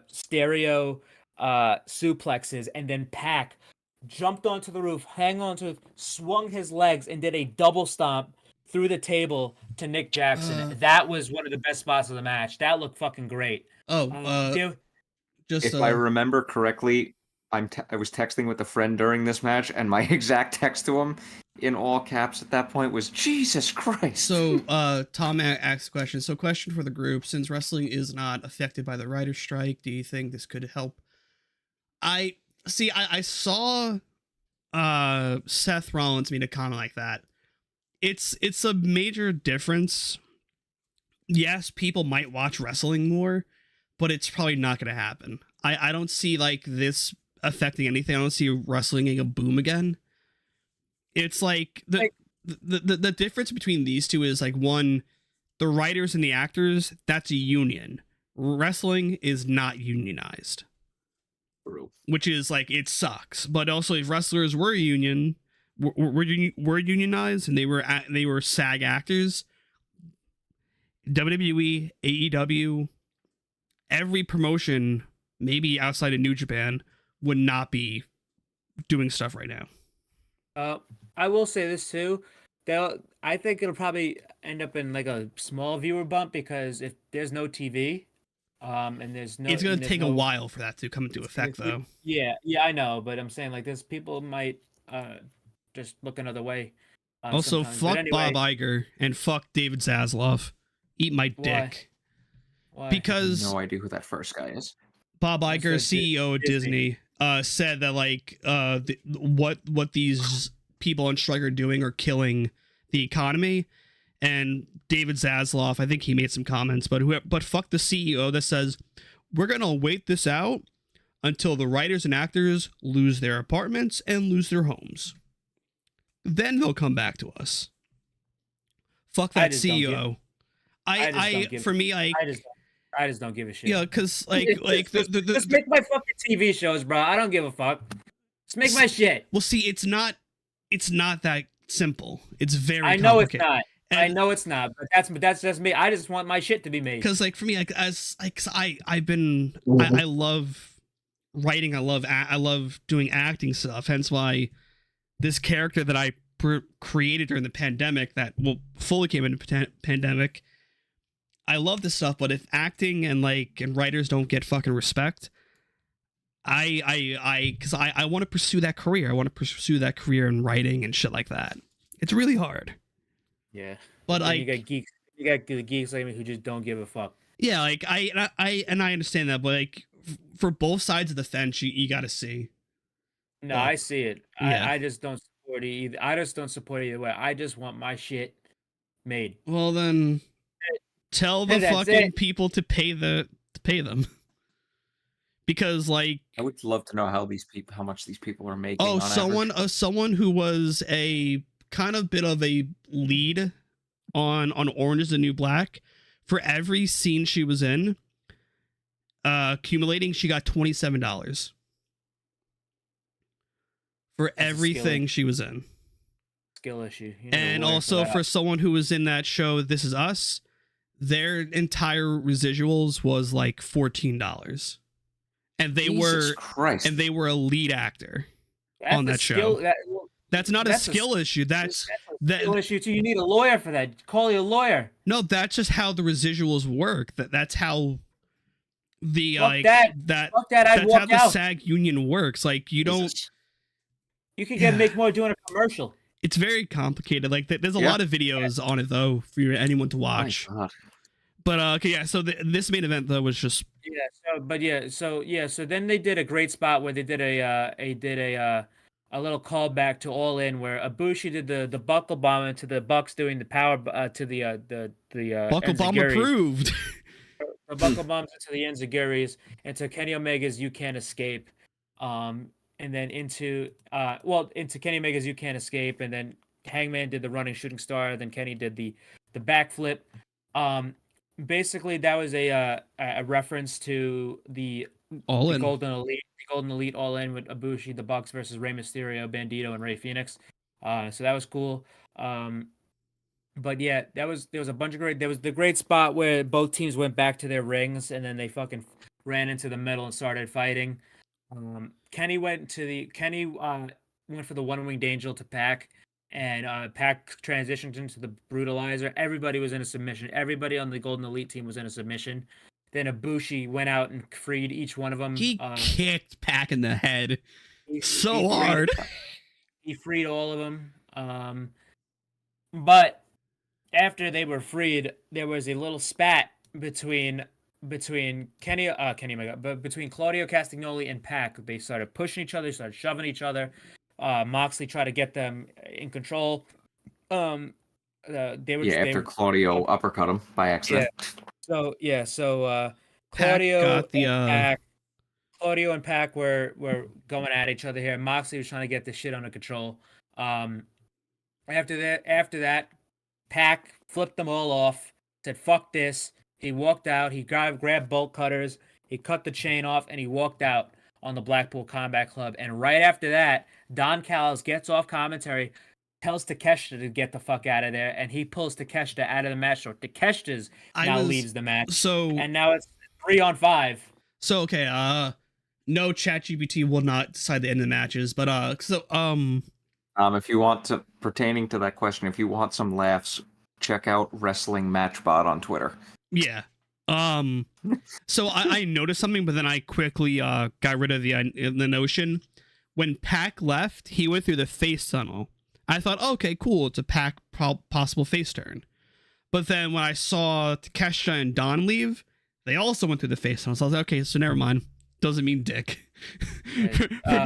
stereo suplexes, and then Pac jumped onto the roof, swung his legs, and did a double stomp through the table to Nick Jackson. That was one of the best spots of the match. That looked fucking great. Just If I remember correctly, I was texting with a friend during this match, and my exact text to him in all caps at that point was, Jesus Christ. So, Tom asked a question. So, question for the group: since wrestling is not affected by the writer's strike, do you think this could help? I saw Seth Rollins made a comment like that. It's a major difference. Yes, people might watch wrestling more, but it's probably not going to happen. I don't see like this affecting anything. I don't see wrestling getting a boom again. It's like the difference between these two is like, one, the writers and the actors, that's a union. Wrestling is not unionized. True. Which is like, it sucks. But also, if wrestlers were were unionized and they were SAG actors, WWE, AEW, every promotion, maybe outside of New Japan, would not be doing stuff right now. I will say this too. I think it'll probably end up in like a small viewer bump, because if there's no TV, and there's no, it's gonna take a while for that to come into effect, though. Yeah, I know, but I'm saying like this, people might just look another way. Also, sometimes. But fuck anyway, Bob Iger and fuck David Zaslav. Eat my dick. Why? Because No idea who that first guy is. Bob That's Iger, the CEO of Disney. Disney, said that like what these people on strike are doing are killing the economy. And David Zasloff, I think he made some comments, but fuck the CEO that says we're gonna wait this out until the writers and actors lose their apartments and lose their homes. Then they'll come back to us. Fuck that CEO. I just don't give a shit. Yeah, because like just make my fucking TV shows, bro. I don't give a fuck. Just make my shit. Well, see, it's not that simple. It's very. I know complicated. it's not. I know it's not, but that's just me. I just want my shit to be made. Because like for me, like I love writing. I love doing acting stuff. Hence why this character that I created during the pandemic, that fully came into pandemic. I love this stuff, but if acting and writers don't get fucking respect, I want to pursue that career. I want to pursue that career in writing and shit like that. It's really hard. Yeah, but you got the geeks like me who just don't give a fuck. Yeah, like I understand that, but like for both sides of the fence, you got to see. No, I see it. Yeah. I just don't support it either. I just don't support it either way. I just want my shit made. Well, then tell the fucking people to pay them. Because like I would love to know how much these people are making. Oh, on someone who was a kind of bit of a lead on Orange is the New Black, for every scene she was in, accumulating, she got $27 for everything she was in. Skill issue. And also for someone who was in that show This Is Us, their entire residuals was like $14. And they were a lead actor on that show. That's not a skill issue. That's a skill issue too. You need a lawyer for that. Call your lawyer. No, that's just how the residuals work. That's how the that's how the SAG union works. Like you can make more doing a commercial. It's very complicated. Like there's a lot of videos on it though for anyone to watch. But okay, yeah. So this main event though was just So then they did a great spot where they did a little callback to All In, where Ibushi did the buckle bomb into the Bucks doing the power to the buckle bomb approved. The buckle bombs into the Enzuigiris, into Kenny Omega's You Can't Escape, and then into Kenny Omega's You Can't Escape, and then Hangman did the running shooting star, then Kenny did the backflip. Basically, that was a reference to the Golden Elite All In with Ibushi, the Bucks versus Rey Mysterio, Bandito, and Rey Fenix. So that was cool. But yeah, there was a bunch of great. There was the great spot where both teams went back to their rings, and then they fucking ran into the middle and started fighting. Kenny went for the One Winged Angel to Pac. And Pac transitioned into the Brutalizer. Everybody was in a submission. Everybody on the Golden Elite team was in a submission. Then Ibushi went out and freed each one of them. He kicked Pac in the head so hard. He freed all of them. But after they were freed, there was a little spat between between Claudio Castagnoli and Pac. They started pushing each other, started shoving each other. Moxley tried to get them in control. After Claudio uppercut him by accident. So Claudio and Pac were going at each other here. Moxley was trying to get this shit under control. After that, Pac flipped them all off, said fuck this. He walked out, he grabbed bolt cutters, he cut the chain off, and he walked out on the Blackpool Combat Club. And right after that, Don Callis gets off commentary, tells Takeshita to get the fuck out of there, and he pulls Takeshita out of the match. So Takeshita's leaves the match. And now it's 3-on-5. So okay, no ChatGPT will not decide the end of the matches, but if you want to, pertaining to that question, if you want some laughs, check out Wrestling Matchbot on Twitter. Yeah. So I noticed something, but then I quickly got rid of the notion. When Pac left, he went through the face tunnel. I thought, okay, cool, it's a Pac possible face turn. But then when I saw Takeshita and Don leave, they also went through the face tunnel. So I was like, okay, so never mind. Doesn't mean dick.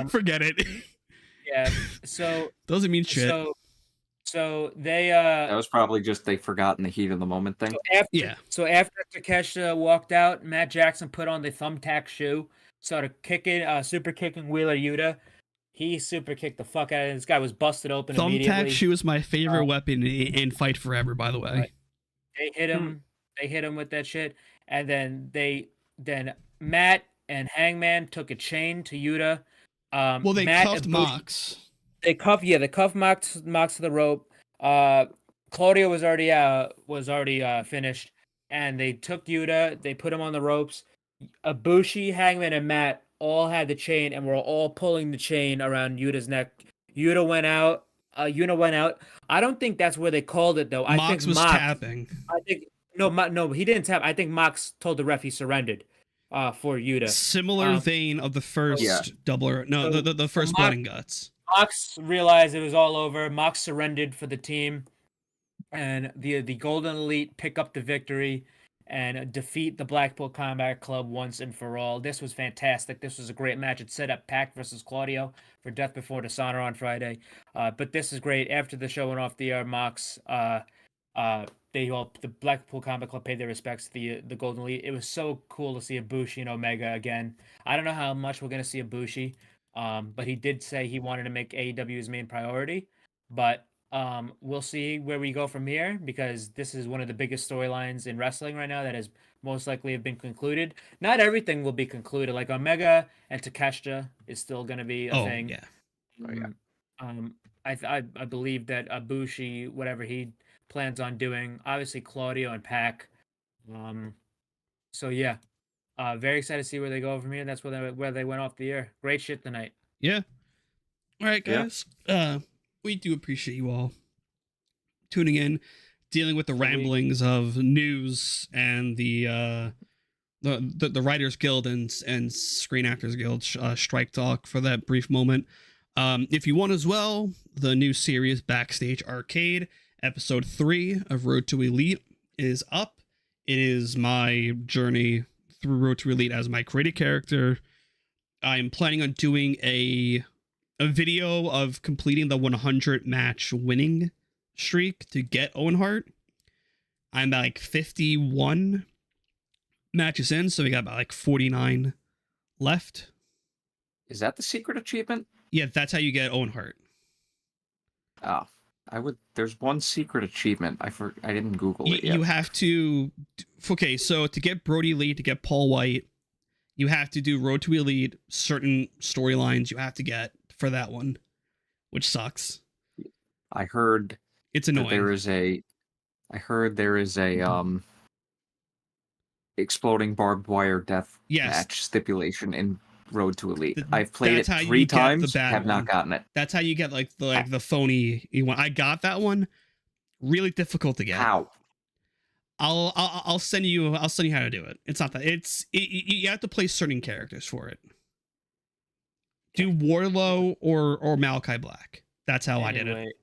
Forget it. Yeah. So Doesn't mean shit. so they That was probably just they forgot in the heat of the moment thing. So after Takeshita walked out, Matt Jackson put on the thumbtack shoe, started kicking, super kicking Wheeler Yuta. He super kicked the fuck out of him. This guy was busted open immediately. Thumbtack shoe is my favorite weapon in Fight Forever, by the way. Right. They hit him. They hit him with that shit, and then Matt and Hangman took a chain to Yuta. Well, they Matt cuffed and Bushi- Mox. They cuffed Mox to the rope. Claudio was already finished, and they took Yuta. They put him on the ropes. Ibushi, Hangman, and Matt all had the chain, and were all pulling the chain around Yuta's neck. Yuta went out. I don't think that's where they called it though. Mox was tapping. I think no, he didn't tap. I think Mox told the ref he surrendered. For Yuta. Similar vein of the first the first Blood and Guts. Mox realized it was all over. Mox surrendered for the team, and the Golden Elite pick up the victory and defeat the Blackpool Combat Club once and for all. This was fantastic. This was a great match. It set up Pac versus Claudio for Death Before Dishonor on Friday. But this is great. After the show went off the air, Mox the Blackpool Combat Club paid their respects to the Golden Elite. It was so cool to see Ibushi and Omega again. I don't know how much we're gonna see Ibushi, but he did say he wanted to make AEW his main priority. But we'll see where we go from here, because this is one of the biggest storylines in wrestling right now that has most likely have been concluded. Not everything will be concluded. Like Omega and Takeshita is still gonna be a thing. Yeah. Oh yeah. I believe that Ibushi, whatever he plans on doing, obviously Claudio and Pac. So yeah, very excited to see where they go from here. That's where they went off the air. Great shit tonight. Yeah. All right, guys. We do appreciate you all tuning in, dealing with the ramblings of news and the Writers Guild and Screen Actors Guild strike talk for that brief moment. If you want as well, the new series Backstage Arcade, episode 3 of Road to Elite is up. It is my journey through Road to Elite as my created character. I'm planning on doing a video of completing the 100 match winning streak to get Owen Hart. I'm like 51 matches in, so we got about like 49 left. Is that the secret achievement? Yeah, that's how you get Owen Hart. Oh, there's one secret achievement. I didn't Google it yet. You have to. Okay, so to get Brody Lee, to get Paul White, you have to do Road to Elite. Certain storylines you have to get for that one, which sucks. I heard it's annoying. I heard there is a exploding barbed wire death match stipulation in Road to Elite. I've played it 3 times. Have not gotten it. That's how you get like the phony one. I got that one. Really difficult to get. How? I'll send you how to do it. It's not that. You have to play certain characters for it. Do Warlow or Malachi Black. That's how I did it.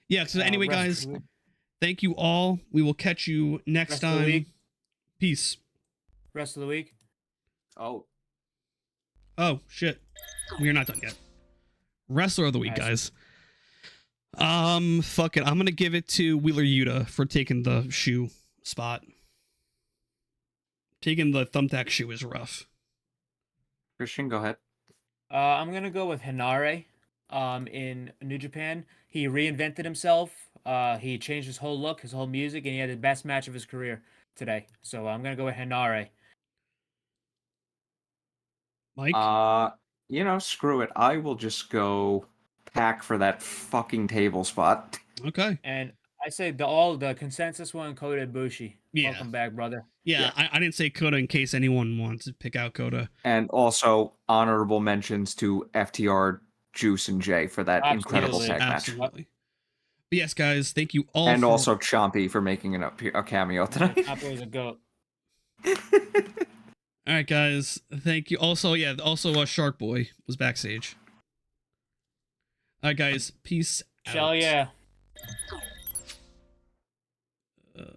Yeah, so anyway, guys, thank you all. We will catch you next time. Peace. Rest of the week. Oh, shit. We are not done yet. Wrestler of the week, guys. Fuck it. I'm going to give it to Wheeler Yuta for taking the shoe spot. Taking the thumbtack shoe is rough. Christian, go ahead. I'm going to go with Hinare in New Japan. He reinvented himself. He changed his whole look, his whole music, and he had the best match of his career today. So I'm going to go with Hinare. Mike? Screw it. I will just go Pac for that fucking table spot. Okay. And I say the consensus one, Kota Ibushi. Yeah. Welcome back, brother. Yeah. I didn't say Kota in case anyone wants to pick out Kota. And also honorable mentions to FTR, Juice, and Jay for that incredible tag match. Absolutely. But yes, guys, thank you all. And also Chompy for making a cameo tonight. Chompy was a goat. All right, guys. Thank you. Also, Shark Boy was backstage. All right, guys. Peace out. Hell yeah. That's